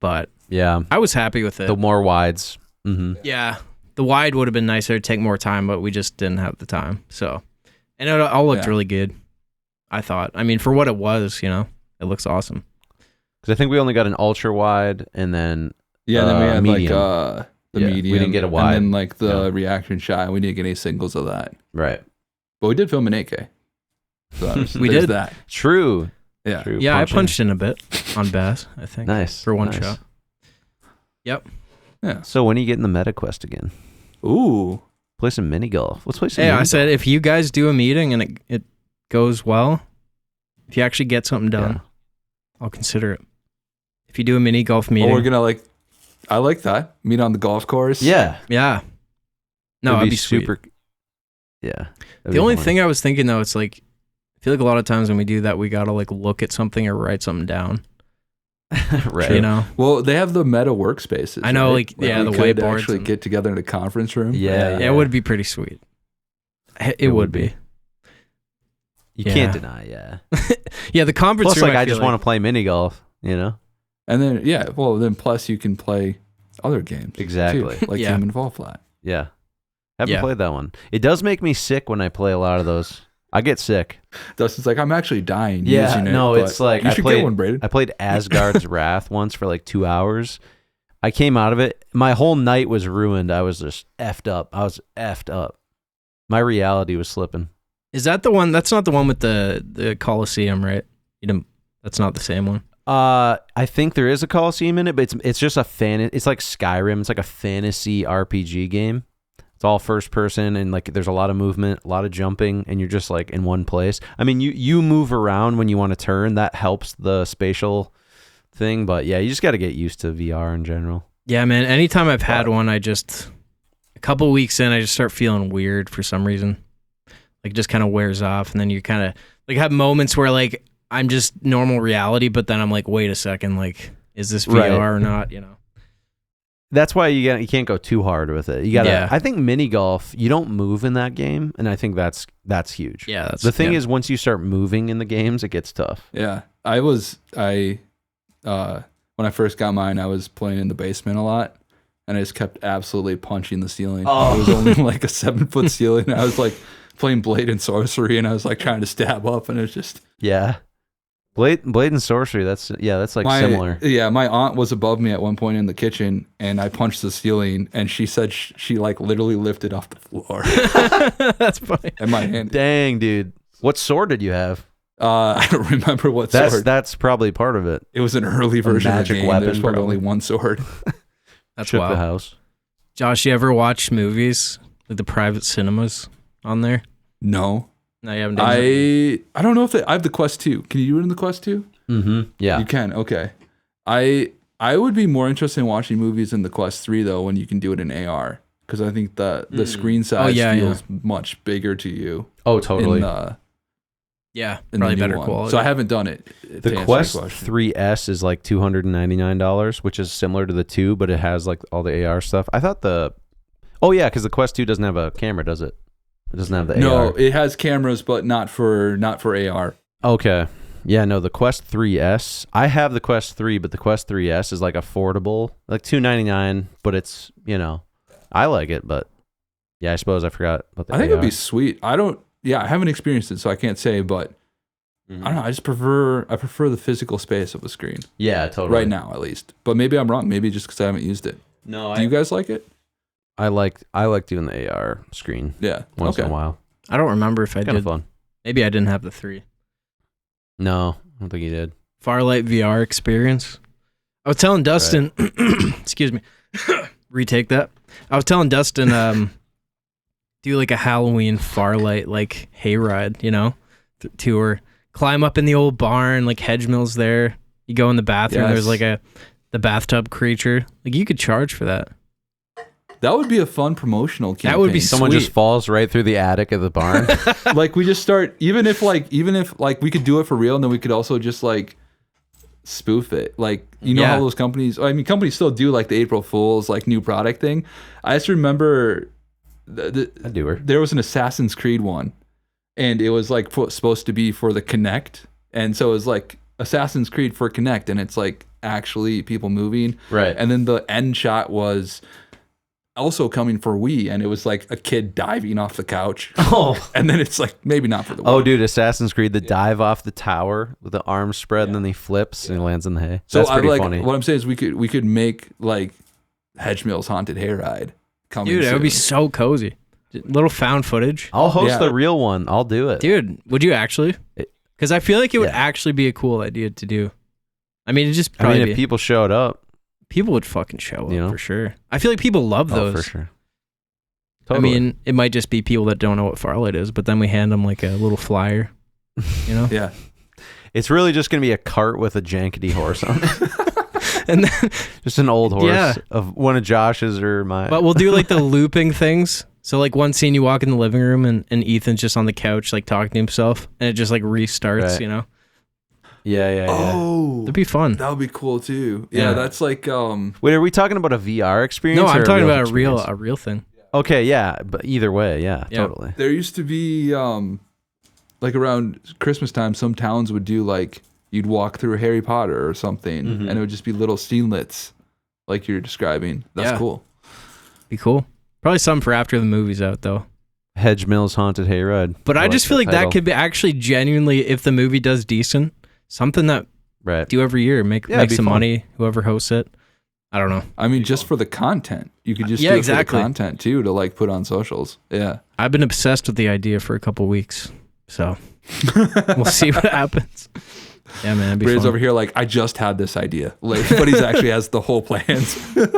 but yeah, I was happy with it. The more wides. Mm-hmm. Yeah. The wide would have been nicer, take more time, but we just didn't have the time. So, and it all looked really good, I thought. I mean, for what it was, it looks awesome. Because I think we only got an ultra wide, and then then we had medium. The medium. We didn't get a wide. And then the reaction shot, we didn't get any singles of that. Right. But we did film in 8K. So we did that. True. Yeah. True. Yeah, I punched in a bit on Bass, I think. Nice. For one shot. Yep. Yeah. So when are you getting the MetaQuest again? Ooh. Play some mini golf. Let's play some mini golf. I said if you guys do a meeting and it goes well, if you actually get something done, I'll consider it. If you do a mini golf meeting. Oh, we're going to I like that. Meet on the golf course. Yeah. Yeah. No, that'd be super. Sweet. Yeah. The only thing I was thinking though, it's like, I feel like a lot of times when we do that, we got to look at something or write something down. Right. You know. Well, they have the meta workspaces. I know, right? the we could whiteboards. Actually, get together in a conference room. Yeah. It would be pretty sweet. It would be. You can't deny, yeah. Yeah, the conference Plus, room. I just want to play mini golf, you know? And then, plus you can play other games. Exactly. Too, like Game and Fall Flat. Yeah. Haven't played that one. It does make me sick when I play a lot of those. I get sick. Dustin's like, I'm actually dying. Yeah, using it, no, it's like you should get one, Braden. I played Asgard's Wrath once for like 2 hours. I came out of it. My whole night was ruined. I was just effed up. I was effed up. My reality was slipping. Is that the one? That's not the one with the Coliseum, right? That's not the same one. I think there is a Coliseum in it, but it's just a It's like Skyrim. It's like a fantasy RPG game. It's all first person, and like there's a lot of movement, a lot of jumping, and you're just like in one place. I mean, you move around when you want to turn. That helps the spatial thing, but yeah, you just got to get used to VR in general. Yeah, man. Anytime I've had one, a couple weeks in, I just start feeling weird for some reason. Like, it just kind of wears off, and then you kind of like have moments where like I'm just normal reality, but then I'm like, wait a second, like, is this VR or not? You know. That's why you can't go too hard with it. You gotta. Yeah. I think mini golf, you don't move in that game, and I think that's huge. Yeah. The thing is, once you start moving in the games, it gets tough. Yeah, when I first got mine, I was playing in the basement a lot, and I just kept absolutely punching the ceiling. It was only like a 7-foot ceiling. I was like playing Blade and Sorcery, and I was like trying to stab up, and it's just Blade and Sorcery. That's like similar. Yeah, my aunt was above me at one point in the kitchen, and I punched the ceiling, and she said she like literally lifted off the floor. That's funny. And my hand. Dang, dude. What sword did you have? I don't remember what sword. That's probably part of it. It was an early version of the game. Weapon, There's probably only one sword. That's Shook wild. The house. Josh, you ever watch movies like the private cinemas on there? No. No, you haven't done that? I don't know if I have the Quest 2. Can you do it in the Quest 2? Mm-hmm. Yeah. You can. Okay. I would be more interested in watching movies in the Quest 3 though when you can do it in AR, because I think the screen size feels much bigger to you. Oh, totally. Probably better quality. So I haven't done it. The Quest 3S is like $299, which is similar to the 2, but it has like all the AR stuff. I thought because the Quest 2 doesn't have a camera, does it? It doesn't have the AR. No, it has cameras, but not for AR. Okay. Yeah, no, the Quest 3S. I have the Quest 3, but the Quest 3S is like affordable, like $299, but it's, I like it, but yeah, I suppose I forgot about the AR. I think it'd be sweet. I haven't experienced it, so I can't say, but I don't know. I prefer the physical space of a screen. Yeah, totally. Right now, at least. But maybe I'm wrong. Maybe just because I haven't used it. No, Do you guys like it? I like doing the AR screen. Yeah. Once in a while. I don't remember if I Kind did. of fun. Maybe I didn't have the 3. No, I don't think you did. Farlight VR experience. I was telling Dustin, excuse me, retake that. I was telling Dustin, do like a Halloween Farlight like hayride, tour. Climb up in the old barn, like Hedgemill's there. You go in the bathroom. There's like the bathtub creature. Like you could charge for that. That would be a fun promotional campaign. That would be someone sweet. Just falls right through the attic of the barn. Like we just start, even if we could do it for real, and then we could also just like spoof it. Like, how those companies still do like the April Fool's like new product thing. I just remember there was an Assassin's Creed one, and it was like supposed to be for the Kinect. And so it was like Assassin's Creed for Kinect, and it's like actually people moving. Right. And then the end shot was also coming for Wii, and it was like a kid diving off the couch. Oh. And then it's like maybe not for the Wii. Oh, dude, Assassin's Creed, the dive off the tower with the arms spread, and then he flips and he lands in the hay. So that's pretty funny. What I'm saying is we could make like Hedgemill's Haunted Hayride coming Dude, soon. that would be so cozy. Little found footage. I'll host the real one. I'll do it. Dude, would you actually? Because I feel like it would actually be a cool idea to do. I mean, it just probably if people showed up. People would fucking show up for sure. I feel like people love those. For sure. Totally. I mean, it might just be people that don't know what Farlight is, but then we hand them like a little flyer, Yeah. It's really just going to be a cart with a jankety horse on it. And then, just an old horse of one of Josh's or mine. But we'll do like the looping things. So like one scene you walk in the living room and Ethan's just on the couch like talking to himself, and it just like restarts, Yeah. Oh, that'd be fun. That would be cool too. Yeah, that's like. Wait, are we talking about a VR experience? No, I'm talking about experience? a real thing. Okay, yeah, but either way, yeah, totally. There used to be like around Christmas time, some towns would do like you'd walk through Harry Potter or something, and it would just be little scenelets, like you're describing. That's cool. Be cool. Probably something for after the movie's out though. Hedge Mills Haunted Hayride. But I just feel like that could be actually genuinely, if the movie does decent, something that do every year, make some money, whoever hosts it. I don't know. I mean, just for the content. You could just do it for the content too, to like put on socials. Yeah. I've been obsessed with the idea for a couple weeks, so we'll see what happens. Yeah, man. Braden's over here like, I just had this idea, like, but he's actually has the whole plans.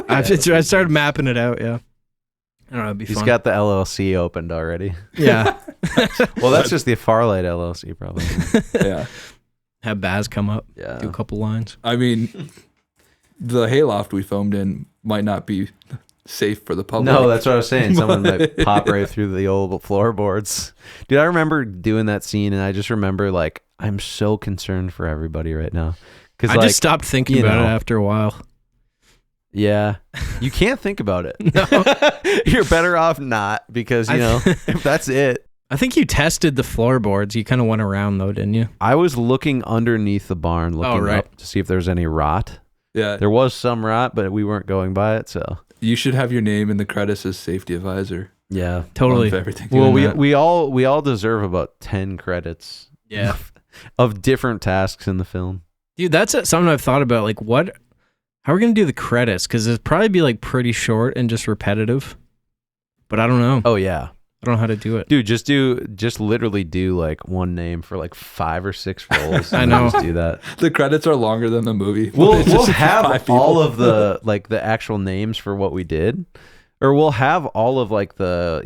I started mapping it out. Yeah. I don't know. It'd be fun. He's got the LLC opened already. Yeah. Well, that's just the Farlight LLC, probably. Yeah. Have Baz come up. Yeah. Do a couple lines. I mean, the hayloft we filmed in might not be safe for the public. No, that's what I was saying. Someone might pop right through the old floorboards. Dude, I remember doing that scene, and I just remember, like, I'm so concerned for everybody right now. I just stopped thinking about it after a while. Yeah. You can't think about it. No. You're better off not, because, if that's it. I think you tested the floorboards. You kind of went around, though, didn't you? I was looking underneath the barn, looking up to see if there was any rot. Yeah. There was some rot, but we weren't going by it, so. You should have your name in the credits as safety advisor. Yeah. Totally. Everything. Well, we all deserve about 10 credits. Yeah. Of different tasks in the film. Dude, that's something I've thought about. Like, how are we going to do the credits? Because it'd probably be like pretty short and just repetitive. But I don't know. Oh, yeah. I don't know how to do it. Dude, just literally do like one name for like 5 or 6 roles. I know. Just do that. The credits are longer than the movie. We'll have all of the like the actual names for what we did, or we'll have all of like the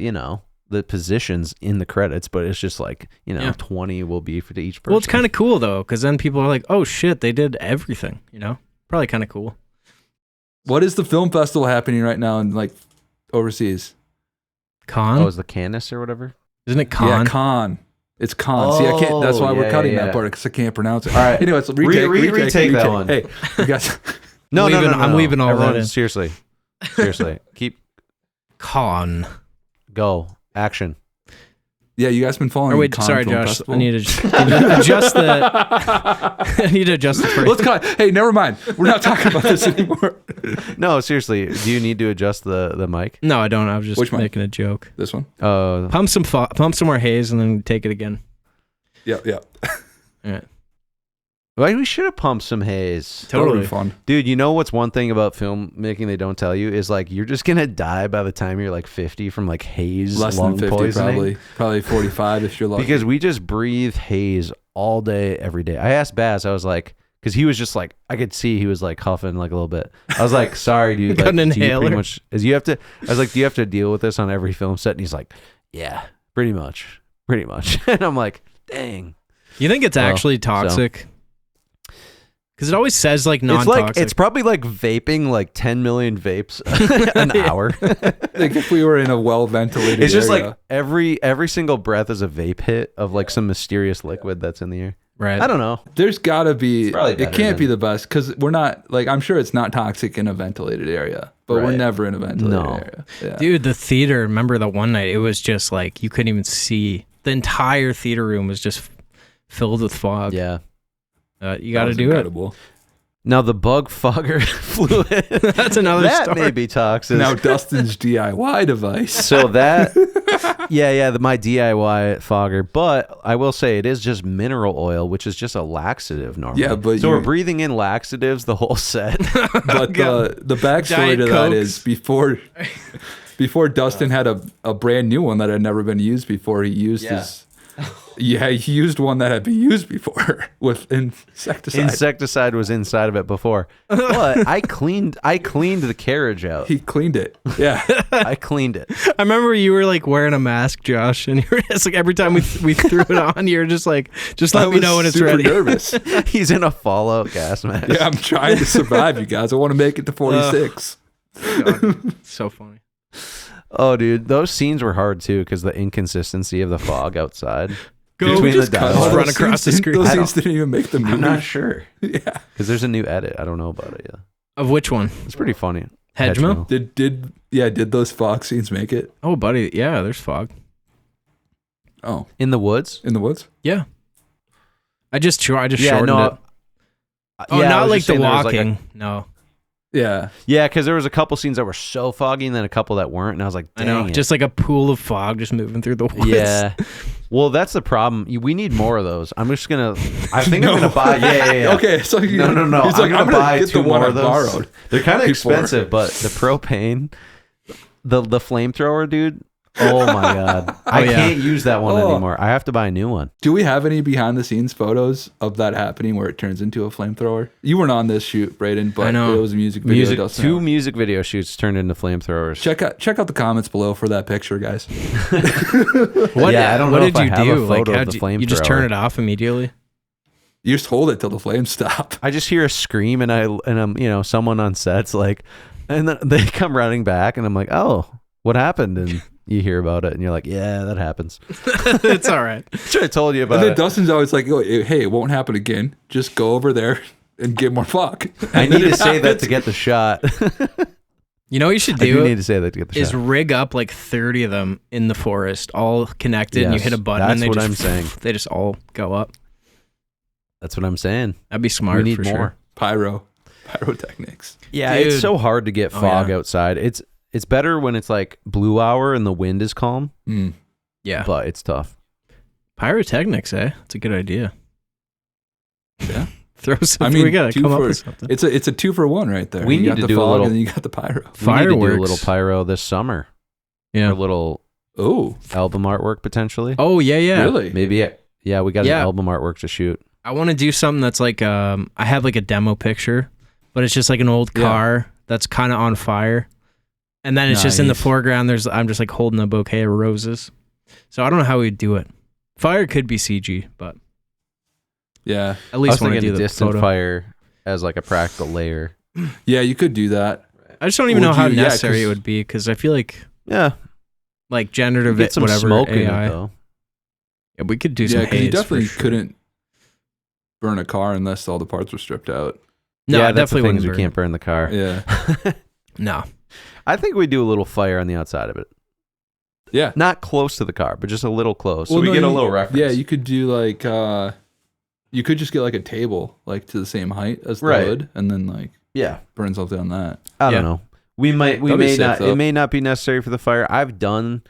the positions in the credits, but it's just like 20 will be for each person. Well, it's kind of cool though, because then people are like, oh shit, they did everything. Probably kind of cool. What is the film festival happening right now in like overseas? Cannes? Oh, is the Canis or whatever? Isn't it Cannes? Yeah, Cannes. It's Cannes. See, I can't. That's why we're cutting that part, because I can't pronounce it. All right. Anyway, let's retake that one. Hey, you guys. No. I'm leaving all that in. Seriously. Keep. Cannes. Go. Action. Yeah, you guys been following. Wait, sorry, Josh. Festival? I need to adjust the. I need to adjust the phrase. Let's cut. Hey, never mind. We're not talking about this anymore. No, seriously. Do you need to adjust the mic? No, I don't. I was just making a joke. This one. Pump some more haze and then take it again. Yeah. All right. Well, we should have pumped some haze. Totally fun. Dude, you know what's one thing about filmmaking they don't tell you is like you're just going to die by the time you're like 50 from like haze, less lung than 50 poisoning. Probably 45 if you're lucky. Because we just breathe haze all day, every day. I asked Baz, I was like, because he was just like, I could see he was like huffing like a little bit. I was like, sorry, dude. Got an inhaler. I was like, do you have to deal with this on every film set? And he's like, yeah, pretty much. And I'm like, dang. You think it's actually toxic? Because it always says like non-toxic. It's probably like vaping like 10 million vapes an hour. Like if we were in a well-ventilated It's just area. like every single breath is a vape hit of like some mysterious liquid that's in the air. Right. I don't know. There's got to be, it can't be the best, because we're not, like, I'm sure it's not toxic in a ventilated area, but we're never in a ventilated area. Yeah. Dude, the theater, remember the one night, it was just like, you couldn't even see. The entire theater room was just filled with fog. Yeah. You got to do incredible. Now the bug fogger fluid. That's another story. That may be toxic. Now Dustin's DIY device. So that, my DIY fogger. But I will say it is just mineral oil, which is just a laxative normally. Yeah, but so we're breathing in laxatives the whole set. But the backstory to that is before Dustin had a brand new one that had never been used before. He used his. Yeah, he used one that had been used before with insecticide. Insecticide was inside of it before. But I cleaned the carriage out. He cleaned it. Yeah. I cleaned it. I remember you were like wearing a mask, Josh, and you were just like every time we threw it on, you were just like, just let me know when it's ready. Nervous. He's in a Fallout gas mask. Yeah, I'm trying to survive, you guys. I want to make it to 46. God, so funny. Oh, dude, those scenes were hard too because the inconsistency of the fog outside. Go between the dialogue. Run across the screen. Those scenes didn't even make the movie. I'm not sure. Yeah. Because there's a new edit. I don't know about it yet. Of which one? It's pretty funny. Hedgemo? Did those fog scenes make it? Oh, buddy. Yeah, there's fog. Oh. In the woods? In the woods? Yeah. I just shortened it. Oh, yeah, not like the walking. Like no. Yeah. Yeah, because there was a couple scenes that were so foggy and then a couple that weren't. And I was like, dang, I know. Just like a pool of fog just moving through the woods. Yeah. Well, that's the problem. We need more of those. I'm just going to, I think I'm going to buy, yeah. Okay. So no. He's like, I'm going to buy two more more of those. Borrowed. They're kind of expensive, but the propane, the flamethrower, dude. Oh my God. I can't use that one anymore. I have to buy a new one. Do we have any behind the scenes photos of that happening where it turns into a flamethrower? You weren't on this shoot, Braden, but it was a music video. Two music video shoots turned into flamethrowers. Check out the comments below for that picture, guys. What did you do? Like, you just turn it off immediately? You just hold it till the flames stop. I just hear a scream and I'm someone on set's like, and then they come running back and I'm like, oh, what happened? And you hear about it and you're like, yeah, that happens. It's all right. Sure, I told you about it. And then Dustin's always like, oh, hey, it won't happen again. Just go over there and get more fuck. I need to say that to get the shot. You know what you should do? I do need to say that to get the shot. Is rig up like 30 of them in the forest, all connected, and you hit a button and I'm saying. They just all go up. That's what I'm saying. That'd be smart. We need for more. Sure. Pyrotechnics. Yeah, Dude. it's so hard to get fog outside. It's better when it's like blue hour and the wind is calm. Yeah. But it's tough. Pyrotechnics, eh? It's a good idea. Yeah. Throw something. We gotta come up with something. It's a 2-for-1 right there. We need to do a little, and then you got the pyro. We need to do a little pyro this summer. Yeah. A little album artwork potentially. Oh yeah. Really? Maybe. Yeah, we got an album artwork to shoot. I want to do something that's like I have like a demo picture, but it's just like an old car that's kind of on fire. And then it's just in the foreground. I'm just like holding a bouquet of roses. So I don't know how we'd do it. Fire could be CG, but yeah, at least want to do the distant photo. fire as like a practical layer. Yeah, you could do that. I just don't even know how necessary it would be because I feel like like generative get some whatever smoke AI. in it, though. Yeah, we could do some haze. You definitely for sure. couldn't burn a car unless all the parts were stripped out. No, yeah, I definitely wouldn't. We can't burn the car. Yeah. No. I think we do a little fire on the outside of it. Yeah. Not close to the car, but just a little close. So we get a little reference. Yeah, you could do like you could just get like a table like to the same height as the hood and then like burn something on that. I don't know. We may not it may not be necessary for the fire. I've done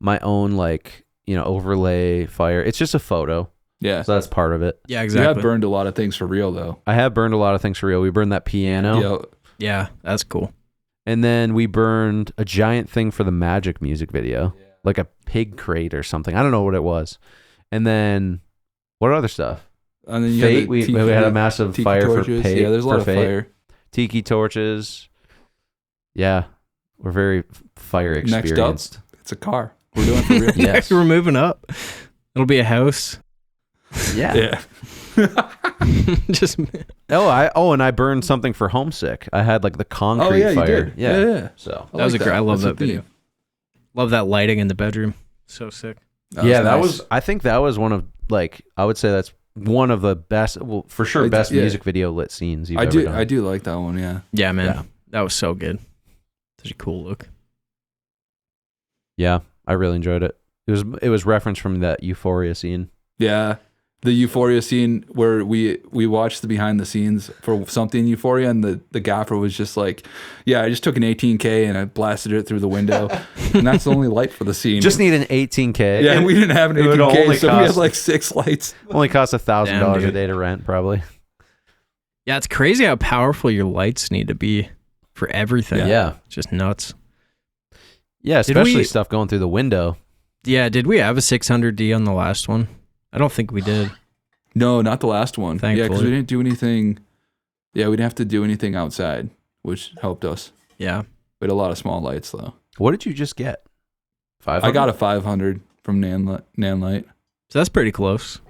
my own like, overlay fire. It's just a photo. Yeah. So that's part of it. Yeah, exactly. You have burned a lot of things for real though. I have burned a lot of things for real. We burned that piano. Yeah, that's cool. And then we burned a giant thing for the Magic music video, like a pig crate or something. I don't know what it was. And then what other stuff? And then Fate, we had a massive fire torches. for Fate. Yeah, there's a lot of fire. Tiki torches. Yeah, we're very fire experienced. Next up, it's a car. We're doing it for real. Yes. We're moving up. It'll be a house. Yeah. Just and I burned something for Homesick. I had like the concrete fire. You did. Yeah. So that was a great. I love that video. Love that lighting in the bedroom. So sick. That was I think that was one of I would say that's one of the best. Well, for sure, best music video lit scenes you've ever done. I do like that one. Yeah. Yeah, man. Yeah. That was so good. Such a cool look. Yeah, I really enjoyed it. It was referenced from that Euphoria scene. Yeah. The Euphoria scene where we watched the behind the scenes for something in Euphoria, and the gaffer was just like, yeah, I just took an 18K and I blasted it through the window. And that's the only light for the scene. Just need an 18K. Yeah, and we didn't have an 18K, so we had like 6 lights. Only cost $1,000 a day to rent, probably. Yeah, it's crazy how powerful your lights need to be for everything. Yeah. It's just nuts. Yeah, especially stuff going through the window. Yeah, did we have a 600D on the last one? I don't think we did. No, not the last one. Thankfully. Yeah, because we didn't do anything. Yeah, we didn't have to do anything outside, which helped us. Yeah. We had a lot of small lights, though. What did you just get? 500? I got a 500 from Nanlite. So that's pretty close,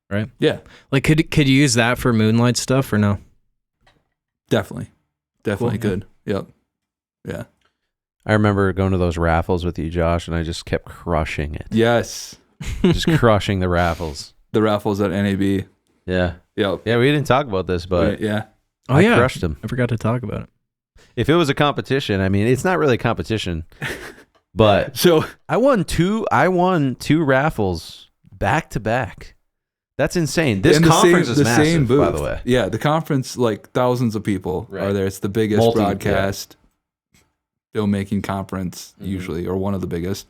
right? Yeah. Like, could you use that for moonlight stuff or no? Definitely cool. Could. Yep. Yeah. I remember going to those raffles with you, Josh, and I just kept crushing it. Yes. just crushing the raffles. The raffles at NAB. Yeah. Yep. Yeah, we didn't talk about this, but yeah. I crushed them. I forgot to talk about it. If it was a competition, I mean, it's not really a competition, but so I won two raffles back to back. That's insane. This conference is massive, by the way. Yeah, the conference, like thousands of people are there. It's the biggest broadcast filmmaking conference usually, or one of the biggest.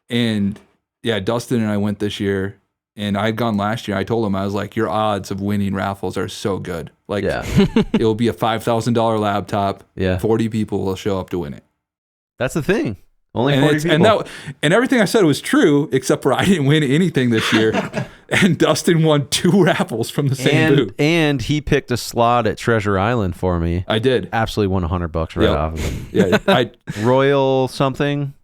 And yeah, Dustin and I went this year. And I'd gone last year. I told him, I was like, your odds of winning raffles are so good. Like, it will be a $5,000 laptop. Yeah. 40 people will show up to win it. That's the thing. Only 40 people. And everything I said was true, except for I didn't win anything this year. And Dustin won 2 raffles from the same booth. And he picked a slot at Treasure Island for me. I did. Absolutely won $100 right off of Yeah. it. Royal something?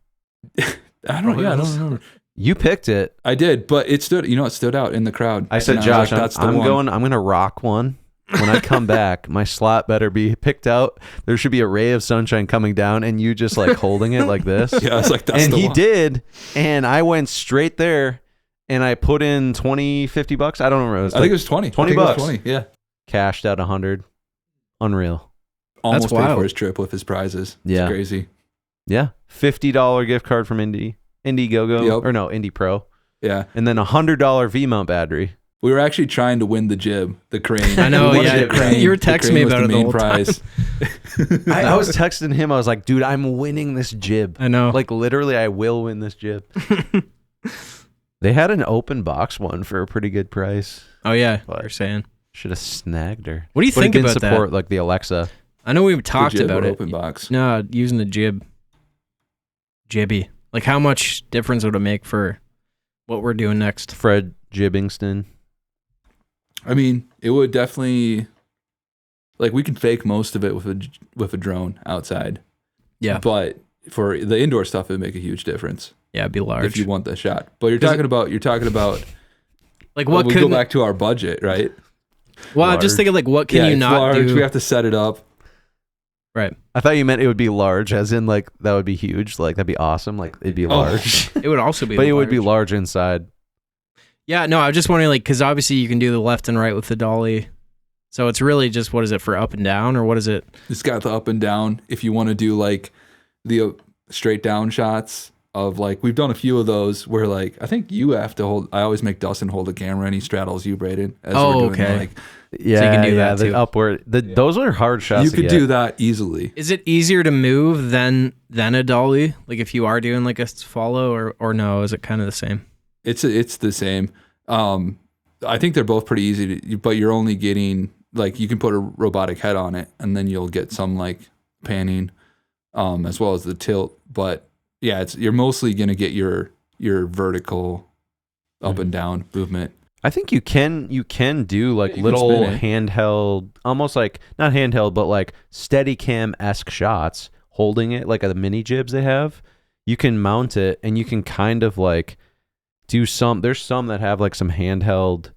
I don't remember. You picked it. I did, but it stood out in the crowd. I said, Josh, I'm going to rock one. When I come back, my slot better be picked out. There should be a ray of sunshine coming down and you just like holding it like this. Yeah, I was like, that's and the he one. did. And I went straight there and I put in $20, $50. I don't remember. I think it was 20. $20. 20, yeah. Cashed out 100. Unreal. Almost paid for his trip with his prizes. It's crazy. Yeah. $50 gift card from Indiegogo, or no, Indie Pro. Yeah. And then $100 V-mount battery. We were actually trying to win the jib, the crane. I know, yeah. You were texting me about it the whole prize. I was texting him. I was like, dude, I'm winning this jib. I know. Like, literally, I will win this jib. They had an open box one for a pretty good price. Oh, yeah. You're saying. Should have snagged her. What do you think about that? Support, like, the Alexa. I know we've talked about it. Open box. No, using the jib. Jibby. Like, how much difference would it make for what we're doing next? Fred Jibbingston. I mean, it would definitely, like, we can fake most of it with a drone outside. Yeah. But for the indoor stuff, it would make a huge difference. Yeah, it'd be large. If you want the shot. But you're talking about like, what we go back to our budget, right? Well, I'm just thinking, like, what can you not large, do? We have to set it up. Right. I thought you meant it would be large, as in, like, that would be huge. Like, that'd be awesome. Like, it'd be large. It would also be But large. it would be large inside. Yeah, no, I was just wondering, like, because obviously you can do the left and right with the dolly. So it's really just, what is it, for up and down, or what is it? It's got the up and down. If you want to do, like, the straight down shots of, like, we've done a few of those where, like, I think you have to hold, I always make Dustin hold the camera and he straddles you, Braden. As we're doing okay. Like, yeah, so you can do that the too. upward. Those are hard shots. You could do that easily. Is it easier to move than a dolly? Like, if you are doing, like, a follow, or no, is it kind of the same? It's the same. I think they're both pretty easy, but you're only getting, like, you can put a robotic head on it and then you'll get some, like, panning, as well as the tilt. But yeah, you're mostly going to get your vertical up and down movement. I think you can do, like, little handheld, almost like, not handheld, but like Steadicam-esque shots, holding it, like the mini jibs they have. You can mount it and you can kind of, like, there's some that have, like, some handheld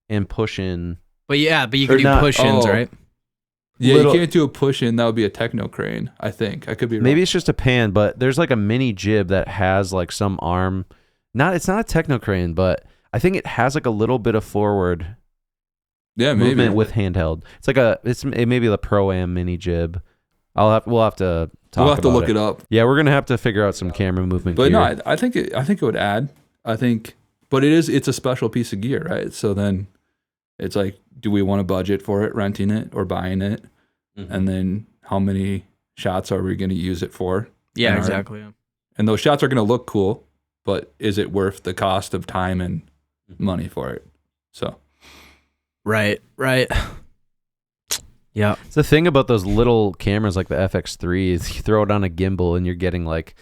and push in. But you can do push-ins, right? Yeah, you can't do a push-in. That would be a techno crane, I think. I could be wrong. Maybe it's just a pan, but there's, like, a mini jib that has, like, some arm. It's not a techno crane, but I think it has, like, a little bit of forward movement with handheld. It's like it may be the Pro-Am mini jib. We'll have to talk. We'll have to look it it up. Yeah, we're gonna have to figure out some camera movement. But gear. no, I think it would add. But it's a special piece of gear, right? So then it's like, do we want to budget for it, renting it or buying it? Mm-hmm. And then how many shots are we going to use it for? Yeah, exactly. And those shots are going to look cool, but is it worth the cost of time and money for it? So. Right. Yeah. It's the thing about those little cameras like the FX3 is you throw it on a gimbal and you're getting, like,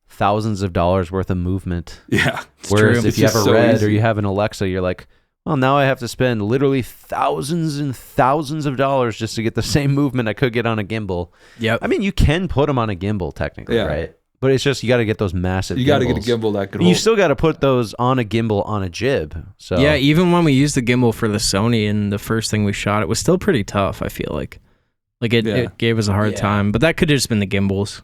thousands of dollars worth of movement. Yeah. Whereas if you have a Red or you have an Alexa, you're like, well, now I have to spend literally thousands and thousands of dollars just to get the same movement I could get on a gimbal. Yep. I mean, you can put them on a gimbal technically, right? But it's just you got to get those massive. You got to get a gimbal that could. You still got to put those on a gimbal on a jib. So yeah, even when we used the gimbal for the Sony and the first thing we shot, it was still pretty tough. I feel like it gave us a hard time, but that could have just been the gimbals.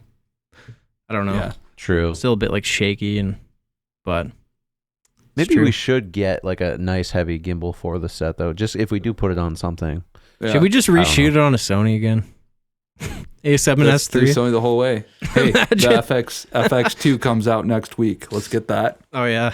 I don't know. Yeah. True. Still a bit, like, shaky, but Maybe we should get like a nice heavy gimbal for the set though. Just if we do put it on something. Yeah. Should we just reshoot it on a Sony again? A7S3 Sony the whole way. Hey, the FX2 comes out next week. Let's get that. Oh yeah.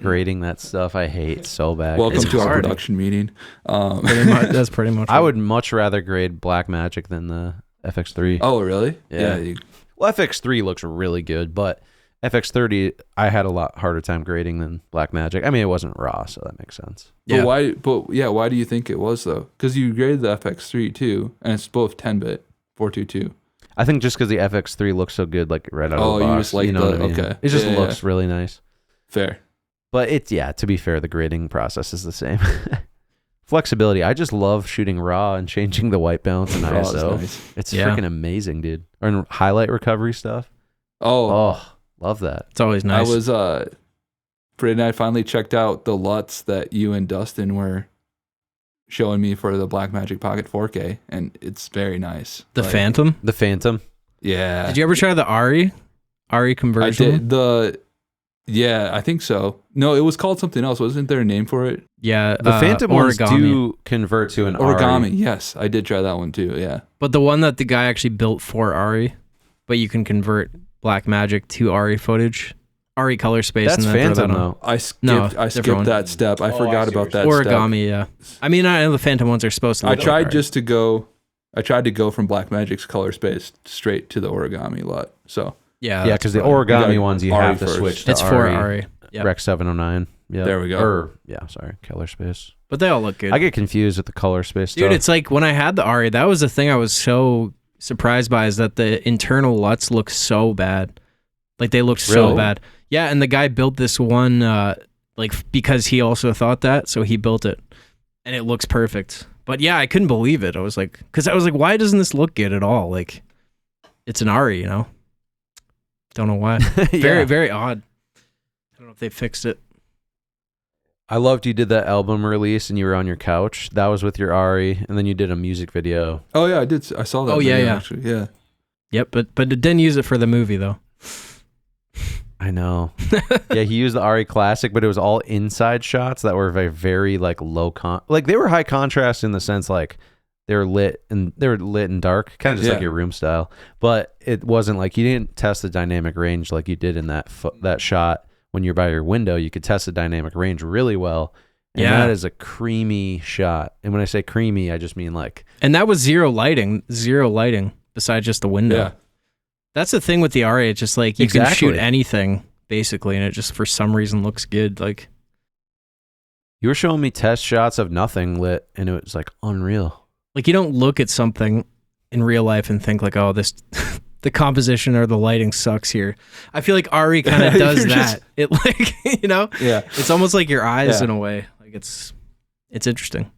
Grading that stuff I hate so bad. Welcome to our production meeting. That's pretty much. I would much rather grade Blackmagic than the FX3. Oh really? Yeah. Well, FX3 looks really good, but FX30 I had a lot harder time grading than Blackmagic. I mean, it wasn't raw, so that makes sense. Yeah. Why do you think it was though? Because you graded the FX3 too, and it's both 10-bit 422. I think just because the FX3 looks so good, like right out of the box. You just like what I mean? Okay. It just looks really nice. Fair. But to be fair, the grading process is the same. Flexibility. I just love shooting raw and changing the white balance and ISO. Nice. It's freaking amazing, dude. Or highlight recovery stuff. Oh, love that. It's always nice. I was Braden and I finally checked out the LUTs that you and Dustin were showing me for the Blackmagic Pocket 4K, and it's very nice. The Phantom? The Phantom. Yeah. Did you ever try the ARRI conversion? I did. Yeah, I think so. No, it was called something else. Wasn't there a name for it? Yeah. The Phantom ones do convert to an origami. ARRI. Yes, I did try that one too, yeah. But the one that the guy actually built for ARRI, but you can convert Blackmagic to ARRI footage. ARRI color space. That's and then Phantom though. I skipped that step. I forgot about that origami, step. Yeah. I mean, I know the Phantom ones are supposed to look I tried to go from Blackmagic's color space straight to the origami LUT. So yeah, because the origami ones you have to switch to it's for ARRI. Yep. Rec 709. Yeah. There we go. Color space. But they all look good. I get confused with the color space Dude, stuff. it's like when I had the ARRI, that was the thing I was so surprised by, is that the internal LUTs look so bad. Like they look so bad. Yeah, and the guy built this one because he also thought that, so he built it. And it looks perfect. But yeah, I couldn't believe it. I was like, why doesn't this look good at all? Like, it's an ARRI, you know? Don't know why. Very, very odd. I don't know if they fixed it. I loved you did that album release and you were on your couch. That was with your ARRI, and then you did a music video. Oh yeah, I did. I saw that. Video, actually. Yeah. Yep, but it didn't use it for the movie though. I know. Yeah, he used the ARRI Classic, but it was all inside shots that were very, very like they were high contrast in the sense like they were lit and dark, kind of just like your room style. But it wasn't like you didn't test the dynamic range like you did in that shot when you're by your window. You could test the dynamic range really well. And that is a creamy shot. And when I say creamy, I just mean like. And that was zero lighting besides just the window. Yeah. That's the thing with the ARRI. It's just like you can shoot anything basically, and it just for some reason looks good. Like you were showing me test shots of nothing lit, and it was like unreal. Like you don't look at something in real life and think like, oh, this the composition or the lighting sucks here. I feel like ARRI kind of does that. It like it's almost like your eyes in a way. Like it's interesting.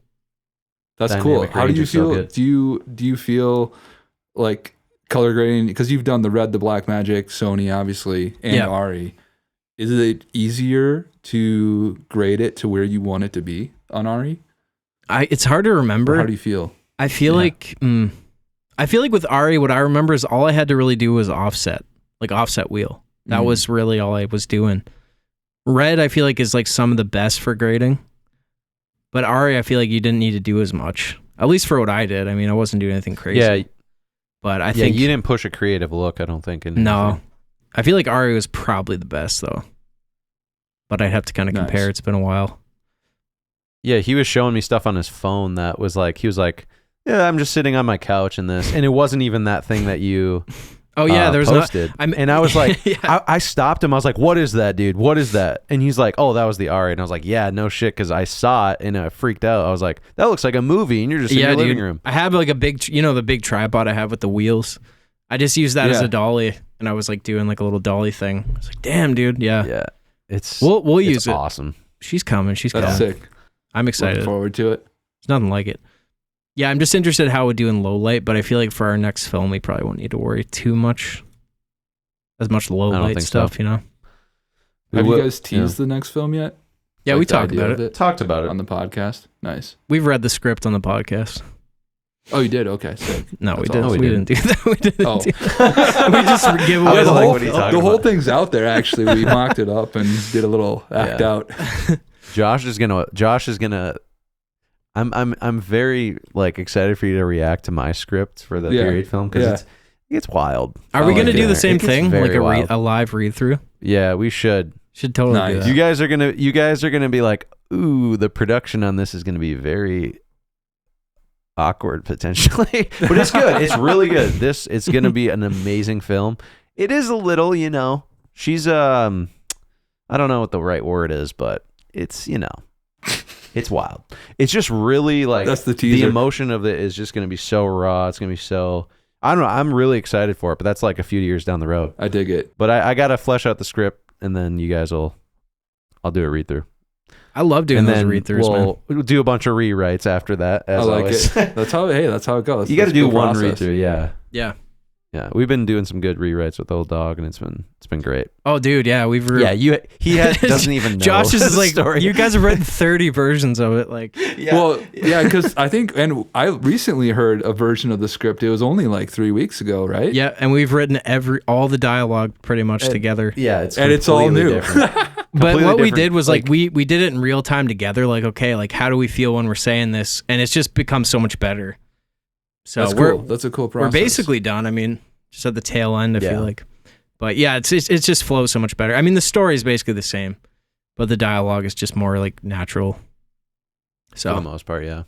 That's Dynamic cool. How do you feel? So do you feel like color grading, because you've done the Blackmagic, Sony obviously, and ARRI, is it easier to grade it to where you want it to be on ARRI? It's hard to remember. Or how do you feel? I feel like with ARRI, what I remember is all I had to really do was offset wheel. That was really all I was doing. Red, I feel like, is like some of the best for grading, but ARRI, I feel like you didn't need to do as much, at least for what I did. I mean, I wasn't doing anything crazy. Yeah. But I think you didn't push a creative look, I don't think. No. I feel like ARRI was probably the best though. But I'd have to kind of compare. It's been a while. Yeah, he was showing me stuff on his phone that was like, he was like, yeah, I'm just sitting on my couch in this. And it wasn't even that thing that you there's posted. And I was like, I stopped him. I was like, what is that, dude? What is that? And he's like, oh, that was the ARRI. And I was like, yeah, no shit, because I saw it and I freaked out. I was like, that looks like a movie and you're just in your living room. I have like a big, the big tripod I have with the wheels. I just use that as a dolly, and I was like doing like a little dolly thing. I was like, damn, dude, yeah. We'll use it. Awesome. She's coming. That's sick. I'm excited. Looking forward to it. There's nothing like it. Yeah, I'm just interested how we do in low light, but I feel like for our next film, we probably won't need to worry too much. As much low light stuff, Have you guys teased the next film yet? Yeah, we talked about it. Talked about it on the podcast. Nice. We've read the script on the podcast. Oh, you did? Okay, sick. No, we That's didn't. awesome. We didn't do that. We didn't Oh. do that. We just give away the whole thing's out there. Actually, we mocked it up and did a little act out. Josh is gonna. I'm very like excited for you to react to my script for the period film because it's wild. Are we gonna do the same thing, like a live read through? Yeah, we should. Should totally do that. You guys are gonna be like, ooh, the production on this is gonna be very awkward potentially, but it's good. It's really good. It's gonna be an amazing film. It is a little, she's I don't know what the right word is, but it's it's wild. It's just really like that's the teaser. The emotion of it is just gonna be so raw. It's gonna be so, I don't know. I'm really excited for it, but that's like a few years down the road. I dig it. But I gotta flesh out the script, and then you guys I'll do a read through. I love doing those read-throughs, man. We'll do a bunch of rewrites after that. As I like always. it. That's how it goes. You got to do one read-through, yeah. Yeah. We've been doing some good rewrites with Old Dog, and it's been great. Oh, dude, yeah, he doesn't even know. Josh is like, story. You guys have read 30 versions of it, like. Yeah. Well, yeah, because I think, and I recently heard a version of the script. It was only like 3 weeks ago, right? Yeah, and we've written all the dialogue pretty much together. Yeah, it's all new. But what we did was like we did it in real time together. Like, okay, like how do we feel when we're saying this? And it's just become so much better. So that's cool. That's a cool process. We're basically done. I mean, just at the tail end, I feel like. But yeah, it just flows so much better. I mean, the story is basically the same, but the dialogue is just more like natural. So for the most part, yeah.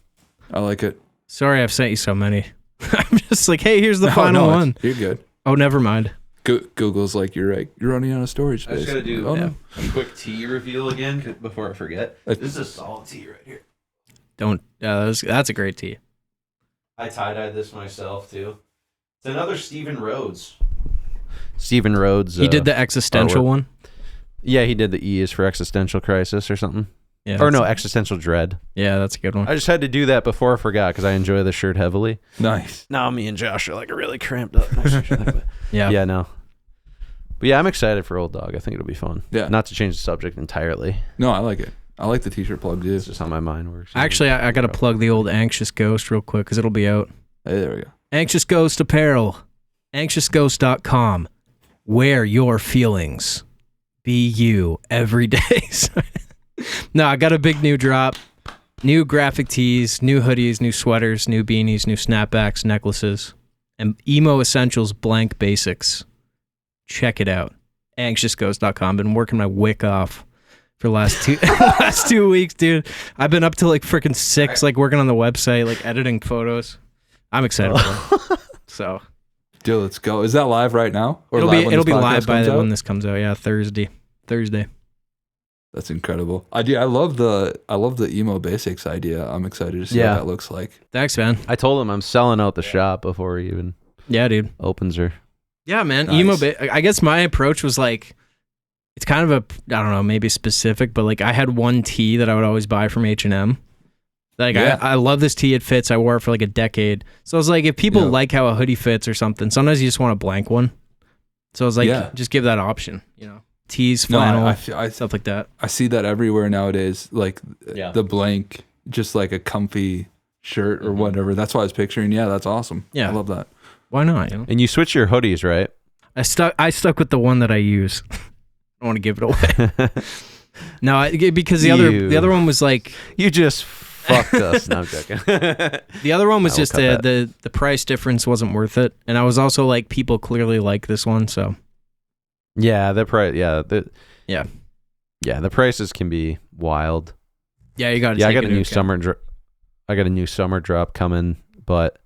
I like it. Sorry, I've sent you so many. I'm just like, hey, here's the final one. You're good. Oh, never mind. Google's like, you're running out of storage space. I just gotta do a quick tea reveal again before I forget. This is a solid tea right here. That's a great tea. I tie-dyed this myself too. It's another Stephen Rhodes. Stephen Rhodes. He did the existential one. Yeah, he did the E is for existential crisis or something. Yeah, or no, existential dread. Yeah, that's a good one. I just had to do that before I forgot because I enjoy the shirt heavily. Nice. Now me and Josh are like really cramped up. Yeah, no. But yeah, I'm excited for Old Dog. I think it'll be fun. Yeah. Not to change the subject entirely. No, I like it. I like the t-shirt plug too. It's just how my mind works. Actually, I got to plug the old Anxious Ghost real quick because it'll be out. Hey, there we go. Anxious Ghost Apparel. AnxiousGhost.com. Wear your feelings. Be you every day. No, I got a big new drop. New graphic tees, new hoodies, new sweaters, new beanies, new snapbacks, necklaces, and emo essentials blank basics. Check it out. AnxiousGhost.com. Been working my wick off for the last 2 weeks, dude. I've been up to like freaking 6, like working on the website, like editing photos. I'm excited for it. So, dude, let's go. Is that live right now? Or it'll be live by when this comes out. Yeah, Thursday. That's incredible. I love the emo basics idea. I'm excited to see what that looks like. Thanks, man. I told him I'm selling out the shop before he even dude opens her. Yeah, man. Nice. I guess my approach was like, it's kind of I don't know, maybe specific, but like I had one tee that I would always buy from H&M. Like I love this tee. It fits. I wore it for like a decade. So I was like, if people like how a hoodie fits or something, sometimes you just want a blank one. So I was like, just give that option, tees, flannel, stuff like that. I see that everywhere nowadays. Like the blank, just like a comfy shirt or whatever. That's what I was picturing. Yeah, that's awesome. Yeah. I love that. Why not? And you switch your hoodies, right? I stuck with the one that I use. I don't want to give it away. No, because the other one was like, you just fucked us. No, I'm joking. The other one was just the price difference wasn't worth it, and I was also like, people clearly like this one, so the price. The prices can be wild. Yeah, you got to. Yeah, I got a new summer drop coming, but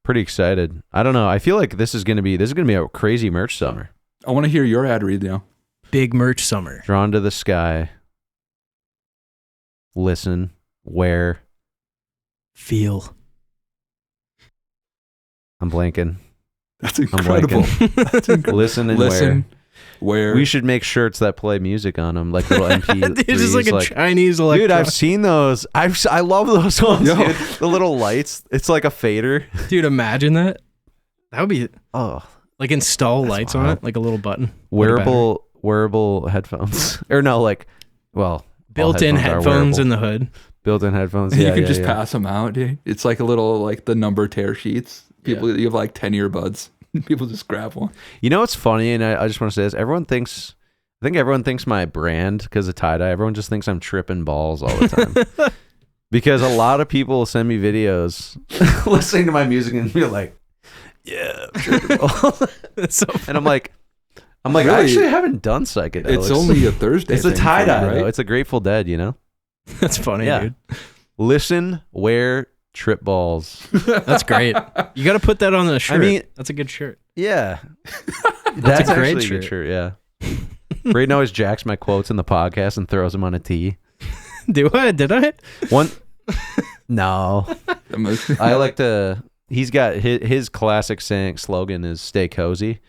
pretty excited. I don't know. I feel like this is gonna be a crazy merch summer. I want to hear your ad read now. Big merch summer. Drawn to the sky. Listen, wear, feel. I'm blanking. That's incredible. That's incredible. Listen and wear. We should make shirts that play music on them, like little MP3s. It's just like a Chinese electron. Dude, I've seen those. I love those ones, dude. The little lights. It's like a fader. Dude, imagine that. That would be like install lights on it, like a little button. Wearable headphones. Or no, like, well, built-in headphones in the hood. Built-in headphones. You can just pass them out, dude. It's like a little, like the number tear sheets. People, you have like 10 earbuds. People just grab one. You know what's funny, and I just want to say this. I think everyone thinks my brand, because of tie-dye, everyone just thinks I'm tripping balls all the time. Because a lot of people send me videos listening to my music and be like, yeah, I'm tripping balls. So and I'm like, really? I actually haven't done psychedelics. It's only a Thursday. It's a tie-dye, right? Though. It's a Grateful Dead, you know? That's funny, dude. Listen, wear, trip balls. That's great. You got to put that on the shirt. I mean, that's a good shirt. Yeah. That's a great shirt. Good shirt. Yeah. Braden always jacks my quotes in the podcast and throws them on a tee. Do I? Did I? No. I like to. He's got his classic slogan is "Stay cozy,"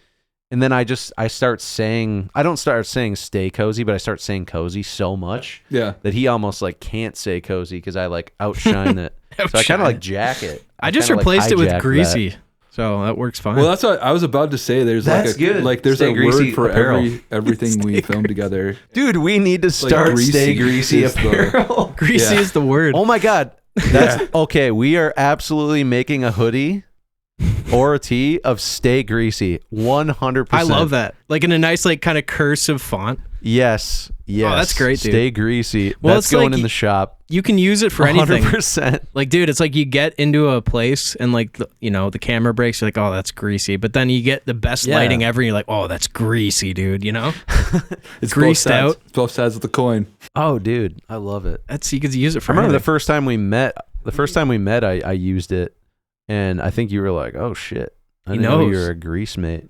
and then I start saying. I don't start saying "Stay cozy," but I start saying "cozy" so much. That he almost like can't say cozy because I like outshine it. So I kind of like jack it. I just replaced it with greasy. That. So that works fine. Well, that's what I was about to say. There's there's a word for everything we film together. Dude, we need to start like Stay Greasy apparel. Greasy is the word. Oh my God. That's okay. We are absolutely making a hoodie or a tee of Stay Greasy. 100%. I love that. Like in a nice, like kind of cursive font. Yes. Oh, that's great, dude. Stay Greasy. Well, that's going in the shop. You can use it for anything. 100%. Like, dude, it's like you get into a place and like, the camera breaks. You're like, oh, that's greasy. But then you get the best lighting ever. And you're like, oh, that's greasy, dude. You know? It's greased out. It's both sides of the coin. Oh, dude. I love it. You could use it for I remember anything. the first time we met, I used it. And I think you were like, oh, shit. I know you're a grease mate.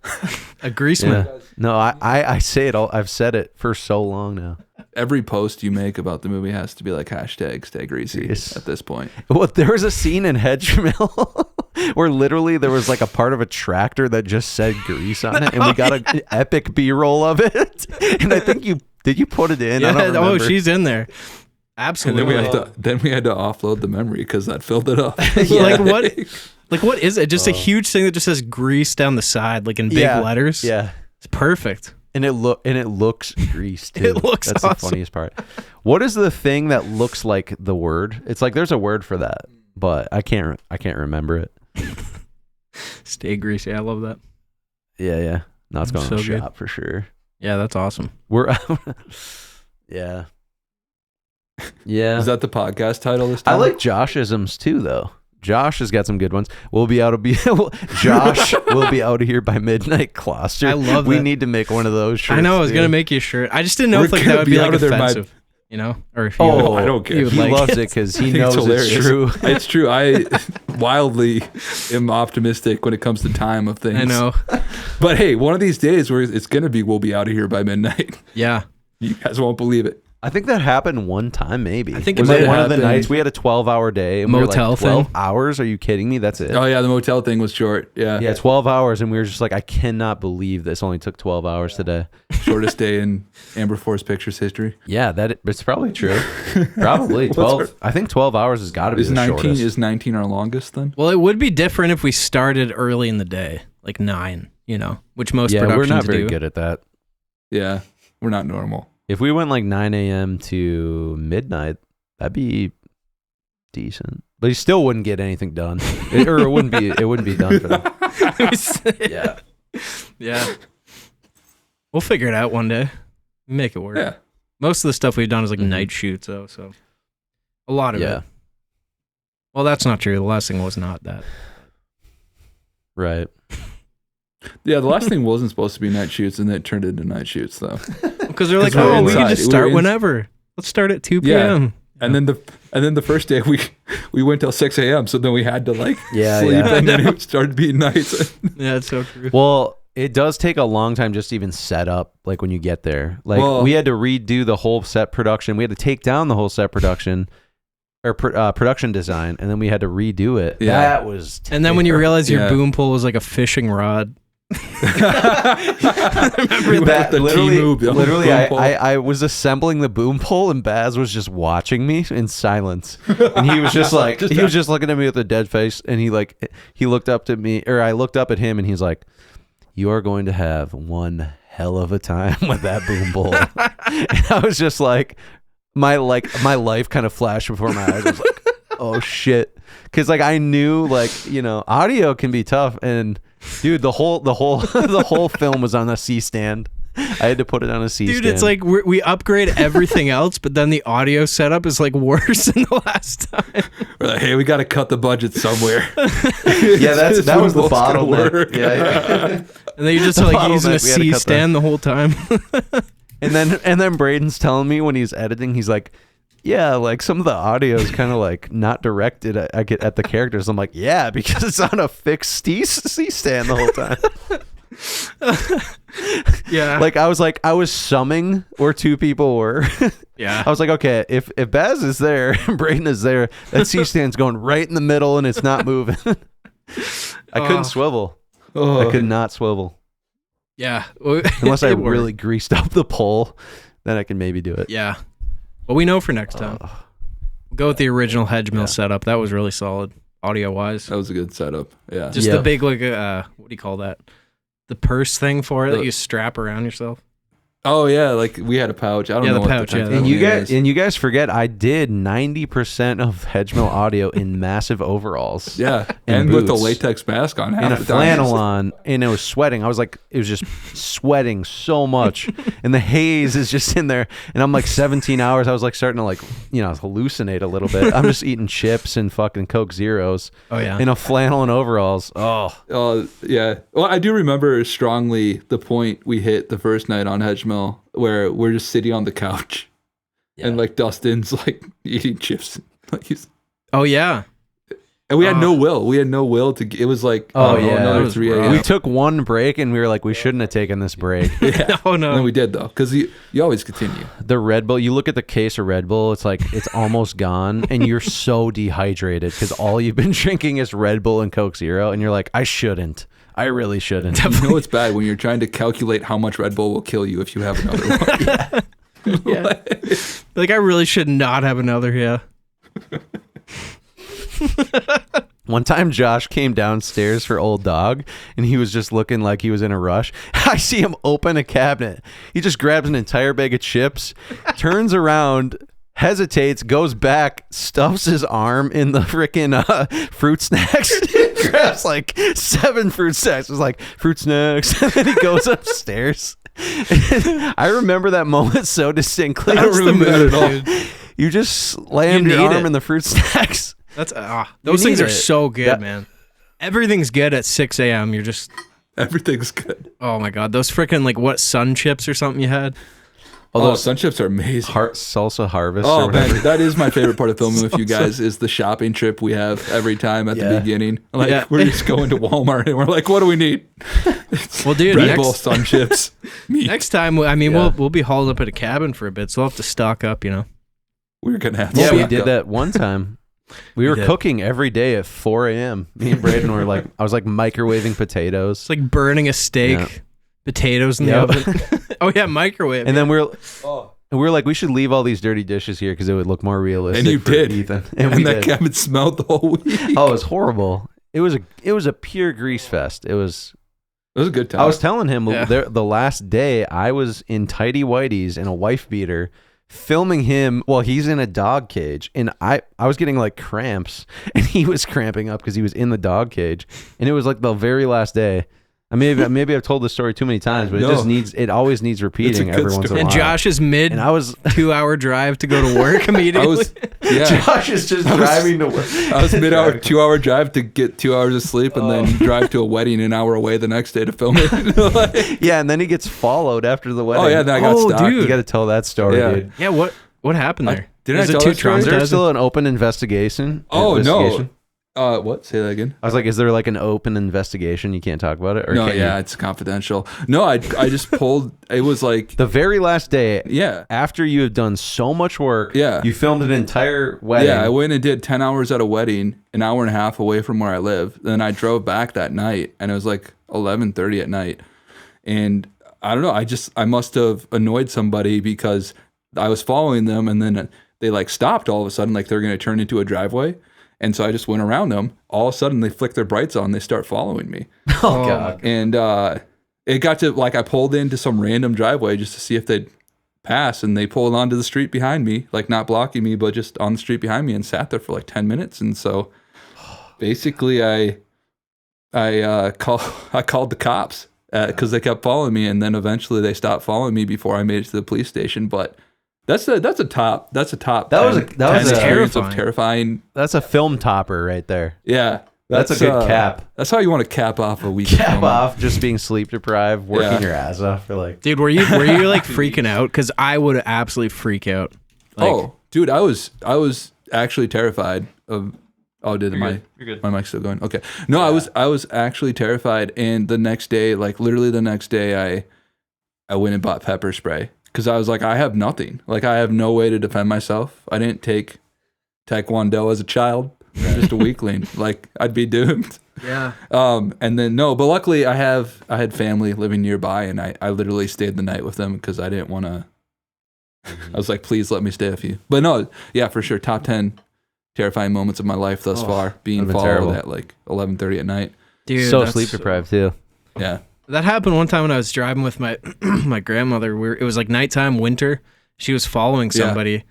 A grease mate. No, I say it all. I've said it for so long now. Every post you make about the movie has to be like hashtag Stay Greasy at this point. Well, there was a scene in Hedgemill where literally there was like a part of a tractor that just said grease on it, and we got an epic B-roll of it. And I think did you put it in? Yeah, I don't remember. She's in there. Absolutely. And then we had to offload the memory because that filled it up. Like what is it? Just a huge thing that just says grease down the side, like in big letters. Yeah, it's perfect. And it looks greased too. It looks That's awesome. The funniest part. What is the thing that looks like the word? It's like there's a word for that, but I can't remember it. Stay greasy. I love that. Yeah. No, it's going to the shop for sure. Yeah, that's awesome. Yeah. Is that the podcast title this time? I like Joshisms too, though. Josh has got some good ones. Josh will be out of here by midnight. Kloster. I love that. We need to make one of those shirts. I know. I was gonna make you a shirt. I just didn't know if like that would be like offensive. Or if I don't care. He loves it because he knows it's true. It's true. I wildly am optimistic when it comes to time of things. I know. But hey, one of these days we'll be out of here by midnight. Yeah. You guys won't believe it. I think that happened one time, maybe. I think it was like one of the nights we had a 12-hour day. And motel we were like, 12 thing. hours? Are you kidding me? That's it. Oh yeah, the motel thing was short. Yeah, 12 hours, and we were just like, I cannot believe this only took 12 hours today. Shortest day in Amber Forest Pictures history. Yeah, it's probably true. Probably 12. I think 12 hours has got to be the 19, shortest. Is 19 our longest then? Well, it would be different if we started early in the day, like 9. Which most productions do. We're not very good at that. Yeah, we're not normal. If we went like 9 a.m. to midnight, that'd be decent. But you still wouldn't get anything done. It wouldn't be done for them. Yeah. We'll figure it out one day. Make it work. Yeah. Most of the stuff we've done is like night shoots though, so a lot of it. Well, that's not true. The last thing was not that. Right. Yeah, the last thing wasn't supposed to be night shoots, and then it turned into night shoots, though. Because they're like, we can just start whenever. Let's start at 2 p.m. And then the first day we went till 6 a.m. So then we had to sleep, and then it started being nights. Yeah, it's so true. Well, it does take a long time just to even set up. Like when you get there, we had to redo the whole set production. We had to take down the whole set production. Or production design, and then we had to redo it. Yeah. That was terrible. And then when you realize your boom pole was like a fishing rod. Remember that? Literally, I was assembling the boom pole, and Baz was just watching me in silence, and he was just like, he was just looking at me with a dead face, and he looked up to me, or I looked up at him, and he's like, "You are going to have one hell of a time with that boom pole." And I was just like, my life kind of flashed before my eyes. I was like, oh shit. Cause like I knew like, audio can be tough, and dude, the whole film was on a C-stand. I had to put it on a C-stand. Dude, it's like we upgrade everything else, but then the audio setup is like worse than the last time. We're like, hey, we got to cut the budget somewhere. Yeah, that was the bottleneck. Yeah. And then you're just like using a C-stand the whole time. And then Braden's telling me when he's editing, he's like, yeah, like some of the audio is kind of like not directed at the characters. I'm like, yeah, because it's on a fixed C-stand the whole time. Yeah. Like I was summing where two people were. Yeah. I was like, okay, if Baz is there and Braden is there, that C-stand's going right in the middle and it's not moving. I couldn't swivel. I could not swivel. Yeah. Unless I really greased up the pole, then I can maybe do it. Yeah. Well, we know for next time. We'll go with the original hedge mill setup. That was really solid, audio-wise. That was a good setup. Yeah. Just the big, like, what do you call that? The purse thing for it that you strap around yourself. Oh yeah, like we had a pouch. I don't know the pouch. Yeah, and you guys forget I did 90% of hedge mill audio in massive overalls. Yeah, and with the latex mask on, and a flannel on, and it was sweating. I was like, it was just sweating so much, and the haze is just in there. And I'm like 17 hours. I was like starting to like hallucinate a little bit. I'm just eating chips and fucking Coke Zeros. Oh yeah, in a flannel and overalls. Oh yeah. Well, I do remember strongly the point we hit the first night on hedge mill, where we're just sitting on the couch and like Dustin's like eating chips. Oh yeah. And we had no will. We had no will to. It was like another 3 a.m. We took one break and we were like, we shouldn't have taken this break. Yeah. No. And we did though, because you always continue. The Red Bull. You look at the case of Red Bull. It's like it's almost gone, and you're so dehydrated because all you've been drinking is Red Bull and Coke Zero, and you're like, I shouldn't. I really shouldn't. You know it's bad when you're trying to calculate how much Red Bull will kill you if you have another one. Yeah. Like I really should not have another. Yeah. One time Josh came downstairs for Old Dog and he was just looking like he was in a rush. I see him open a cabinet. He just grabs an entire bag of chips, turns around, hesitates, goes back, stuffs his arm in the freaking fruit snacks, grabs like 7 fruit snacks. It's like fruit snacks, and then he goes upstairs. I remember that moment so distinctly. I don't remember that at all. You just slammed your arm in the fruit snacks. That's those things are so good, man. Everything's good at 6 a.m. You're just everything's good. Oh my god, those freaking like what sun chips or something you had? Sun chips are amazing. Salsa Harvest. Oh man, that is my favorite part of filming with you guys is the shopping trip we have every time at the beginning. Like we're just going to Walmart and we're like, what do we need? Well, dude, Red Bull, sun chips. Next time, I mean, we'll be hauled up at a cabin for a bit, so we'll have to stock up. We're gonna have. Yeah, we did that one time. We were cooking every day at 4 a.m. Me and Braden were like, I was like microwaving potatoes. It's like burning a steak, potatoes in the oven. Oh yeah, microwave. And then we were like, we should leave all these dirty dishes here because it would look more realistic. And you did, Ethan. And that cabin smelled the whole week. Oh, it was horrible. It was a pure grease fest. It was a good time. I was telling him the last day I was in tighty whities and a wife beater, filming him while he's in a dog cage, and I was getting like cramps and he was cramping up because he was in the dog cage, and it was like the very last day. Maybe I've told this story too many times, but it always needs repeating every once in a while. And Josh is mid 2-hour drive to go to work immediately. Josh is just driving to work. I was mid-hour 2-hour drive to get 2 hours of sleep and then drive to a wedding an hour away the next day to film it. Yeah, and then he gets followed after the wedding. Oh yeah, then I got stuck. Dude. You got to tell that story, dude. Yeah, what happened there? Didn't I tell that story? Is there still an open investigation? Oh no. What? Say that again. I was like, is there like an open investigation? You can't talk about it? Or no, it's confidential. No, I just pulled, it was like the very last day. Yeah. After you had done so much work. Yeah. You filmed an entire wedding. Yeah, I went and did 10 hours at a wedding, an hour and a half away from where I live. Then I drove back that night and it was like 11:30 at night. And I don't know, I must have annoyed somebody because I was following them and then they like stopped all of a sudden, like they're going to turn into a driveway. And so I just went around them. All of a sudden, they flick their brights on. They start following me. Oh, God. And it got to, like, I pulled into some random driveway just to see if they'd pass, and they pulled onto the street behind me, like not blocking me, but just on the street behind me, and sat there for like 10 minutes. And so basically I called the cops because they kept following me, and then eventually they stopped following me before I made it to the police station. But that's a top. That was terrifying. That's a film topper right there. Yeah. That's a good cap. That's how you want to cap off a weekend. Cap off just being sleep deprived, working your ass off for like. Dude, were you like freaking out? Because I would absolutely freak out. Like, dude, I was actually terrified of. Oh, did my mic still going? Okay, no, yeah. I was actually terrified, and the next day, like literally the next day, I went and bought pepper spray because I was like, I have nothing. Like I have no way to defend myself. I didn't take Taekwondo as a child. Just a weakling, like I'd be doomed. Yeah. And then but luckily I had family living nearby, and I literally stayed the night with them because I didn't want to. I was like, please let me stay with you. But no, yeah, for sure, top 10 terrifying moments of my life thus far. Being followed at like 11:30 at night. Dude, so sleep deprived too. Yeah. That happened one time when I was driving with my my grandmother. It was like nighttime, winter. She was following somebody. Yeah.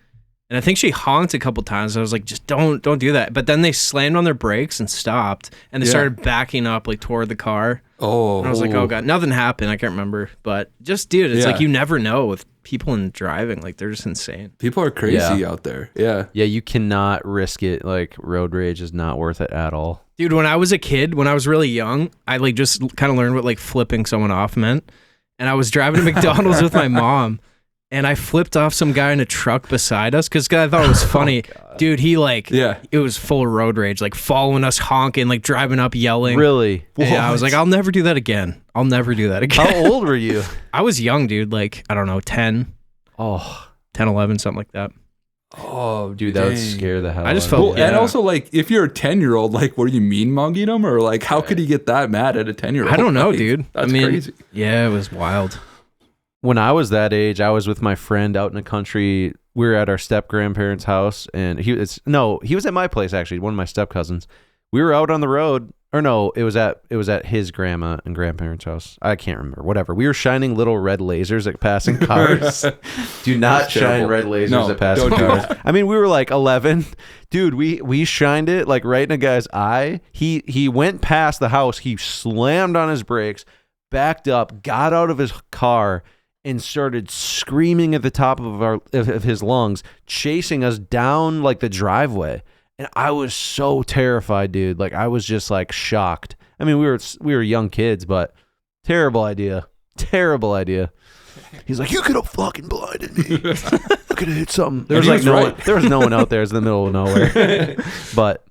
And I think she honked a couple times. I was like, just don't do that. But then they slammed on their brakes and stopped. And they started backing up like toward the car. Oh. And I was like, oh God, nothing happened. I can't remember. But just, dude, it's like you never know with people in driving. Like they're just insane. People are crazy out there. Yeah. Yeah, you cannot risk it. Like road rage is not worth it at all. Dude, when I was a kid, when I was really young, I like just kind of learned what like flipping someone off meant. And I was driving to McDonald's with my mom. And I flipped off some guy in a truck beside us because I thought it was funny. Dude, he like, it was full of road rage, like following us, honking, like driving up, yelling. Really? Yeah, I was like, I'll never do that again. How old were you? I was young, dude. Like, I don't know, 10. Oh. 10, 11, something like that. Oh, dude, that would scare the hell out of me. I just felt, and also like, if you're a 10-year-old, like, were you mean mugging him? Or like, how could he get that mad at a 10-year-old? I don't know, like, dude. That's crazy. Yeah, it was wild. When I was that age, I was with my friend out in the country. We were at our step grandparents' house, and he was at my place actually, one of my step cousins. We were out on the road, or no, it was at his grandma and grandparents' house. I can't remember. Whatever. We were shining little red lasers at passing cars. Do not shine red lasers at passing cars. I mean, we were like 11, dude. We shined it like right in a guy's eye. He went past the house. He slammed on his brakes, backed up, got out of his car, and started screaming at the top of his lungs, chasing us down like the driveway. And I was so terrified, dude. Like I was just like shocked. I mean, we were young kids, but terrible idea. He's like, you could have fucking blinded me. I could have hit something. There was like there was no one out there. It's in the middle of nowhere. But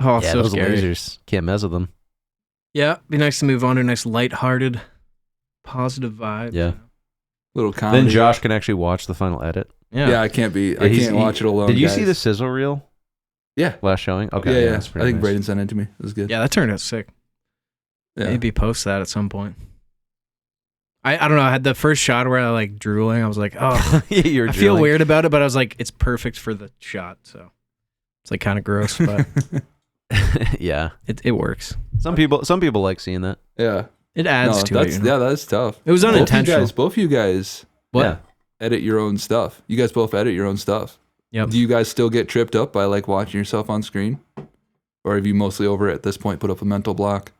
so those scary. lasers, can't mess with them. Yeah, be nice to move on to a nice lighthearted, positive vibe. Yeah. Little comedy. Then Josh can actually watch the final edit. Yeah, I can't watch it alone. Did you guys. see the sizzle reel? Yeah. Last showing? Okay. Yeah. I think Braden sent it to me. It was good. Yeah, that turned out sick. Yeah. Maybe post that at some point. I don't know. I had the first shot where I like drooling. I was like, oh, I feel weird about it, but I was like, it's perfect for the shot. So it's like kind of gross, but yeah, it works. Some people like seeing that. Yeah. It adds to it. Yeah, that's tough. It was unintentional. Both of you guys edit your own stuff. You guys both edit your own stuff. Yep. Do you guys still get tripped up by like watching yourself on screen? Or have you mostly over at this point put up a mental block?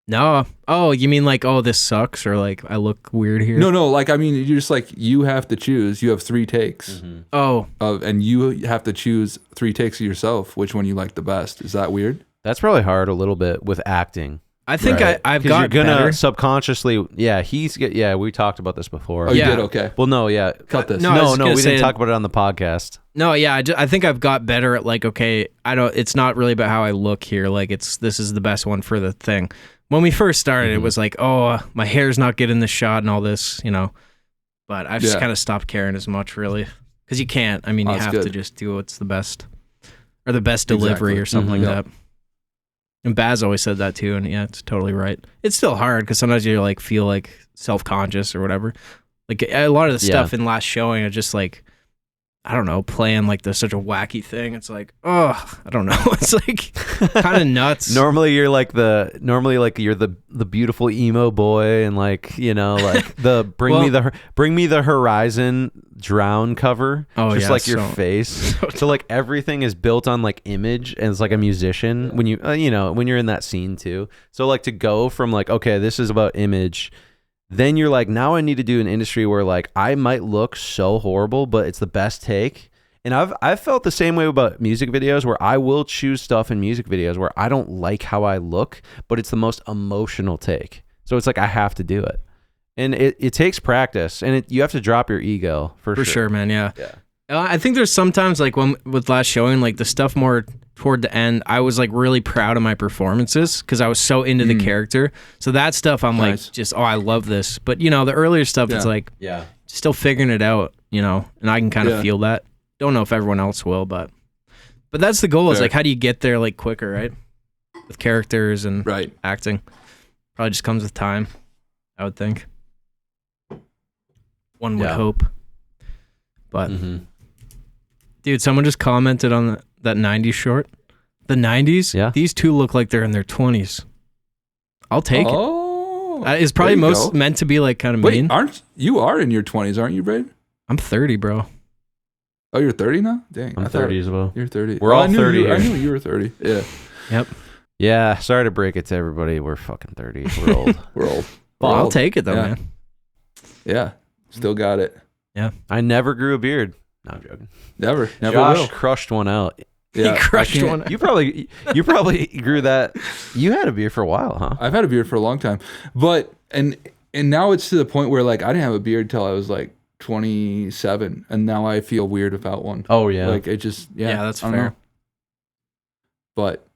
No. Oh, you mean like, oh, this sucks, or like I look weird here? No. Like, I mean, you're just like, you have to choose. You have 3 takes. Mm-hmm. Oh. And you have to choose 3 takes of yourself. Which one you like the best? Is that weird? That's probably hard a little bit with acting. I think I've got you're gonna better. Subconsciously, we talked about this before. Oh, you did? Okay. Well, no, cut this. No, we didn't talk about it on the podcast. No, yeah, I think I've got better at like, okay, it's not really about how I look here. Like this is the best one for the thing. When we first started, it was like, oh, my hair's not getting the shot and all this, But I've just kind of stopped caring as much, really, because you can't. I mean, you have to just do what's the best, or the best delivery or something like that. And Baz always said that too, and yeah, it's totally right. It's still hard because sometimes you like feel like self-conscious or whatever. Like a lot of the stuff in last showing, I just like, I don't know, playing like such a wacky thing. It's like, oh, I don't know. It's like kind of nuts. Normally you're the beautiful emo boy, and like, you know, like the bring me the horizon drown cover. Oh, just yeah, like your face. So like everything is built on like image, and it's like a musician when you you know, when you're in that scene too. So like to go from like, okay, this is about image. Then you're like, now I need to do an industry where like I might look so horrible, but it's the best take. And I've felt the same way about music videos, where I will choose stuff in music videos where I don't like how I look, but it's the most emotional take. So it's like I have to do it. And it takes practice, and you have to drop your ego for sure, man. Yeah. I think there's sometimes like with last showing, like the stuff more toward the end, I was like really proud of my performances because I was so into the character. So that stuff, I'm like, just, I love this. But you know, the earlier stuff, it's like, still figuring it out, you know, and I can kind of feel that. Don't know if everyone else will, but that's the goal. Is like, how do you get there like quicker, right? With characters and acting, probably just comes with time, I would think. One would hope, but. Dude, someone just commented on that 90s short. The 90s? Yeah. These two look like they're in their 20s. I'll take it. It's probably meant to be like kind of mean. You are in your 20s, aren't you, Braden? I'm 30, bro. Oh, you're 30 now? Dang. I'm 30 as well. You're 30. We're all 30 here. I knew you were 30. Yeah. Yep. Yeah, sorry to break it to everybody. We're fucking 30. We're old. We're old. Well, I'll take it though, man. Yeah. Still got it. Yeah. I never grew a beard. No, I'm joking. Never Josh will. crushed one out. Yeah, he crushed one out. You probably grew that. You had a beard for a while, huh? I've had a beard for a long time, but and now it's to the point where like I didn't have a beard till I was like 27, and now I feel weird about one. Oh yeah, like it just that's fair. But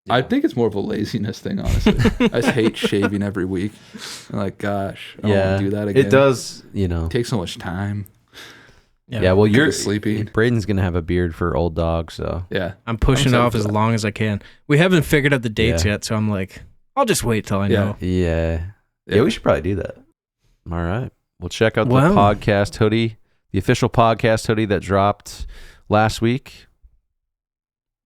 I think it's more of a laziness thing, honestly. I just hate shaving every week. I'm like, gosh, I don't want to do that again. It does, you know, it takes so much time. Yeah, well, you're sleeping. Braden's gonna have a beard for old dog, so yeah, I'm pushing it off as long as I can. We haven't figured out the dates yet, so I'm like, I'll just wait till I know. Yeah, we should probably do that. All right, we'll check out the podcast hoodie, the official podcast hoodie that dropped last week.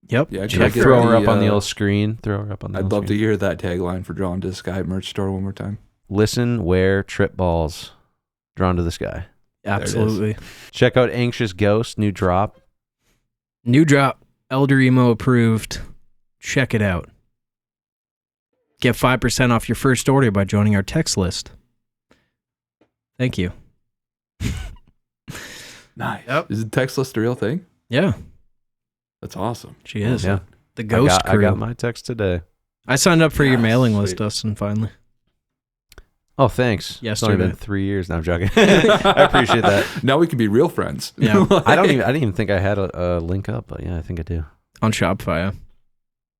Yep. Yeah, throw her up on the old screen. Throw her up on the I'd love to hear that tagline for Drawn to the Sky merch store one more time. Listen, wear, trip balls. Drawn to the Sky. Absolutely. Check out Anxious Ghost, new drop. Elder Emo approved. Check it out. Get 5% off your first order by joining our text list. Thank you. Nice. Yep. Is the text list a real thing? Yeah. That's awesome. She is. Yeah. The Ghost Crew. I got my text today. I signed up for your mailing list, Dustin, finally. Oh, thanks. Yesterday. It's only been 3 years. Now I'm joking. I appreciate that. Now we can be real friends. Yeah. I didn't even think I had a link up, but yeah, I think I do. On Shopify,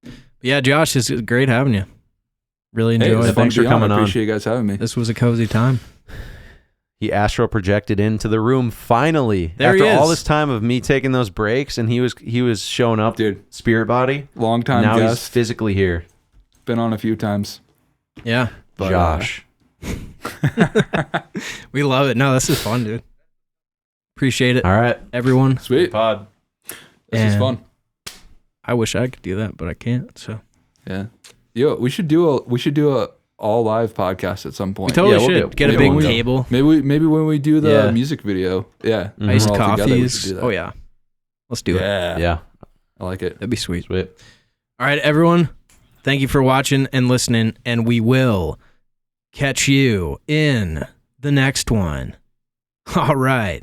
yeah. Yeah, Josh, it's great having you. Really enjoyed it. Thanks for coming on. I appreciate you guys having me. This was a cozy time. He astral projected into the room finally. After all this time of me taking those breaks, and he was showing up, dude. Spirit body. Long time now guest. He's physically here. Been on a few times. Yeah. But, Josh. We love it. No, this is fun, dude. Appreciate it. All right. Everyone. Sweet. Pod. This is fun. I wish I could do that, but I can't. So yeah. Yo, we should do a all live podcast at some point. We totally should. Get a big table. Maybe when we do the music video. Yeah. Iced coffees. Oh yeah. Let's do it. Yeah. I like it. That'd be sweet. Sweet. All right, everyone. Thank you for watching and listening, and we will catch you in the next one. All right.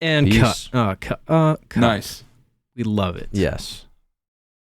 And cut. Nice. We love it. Yes.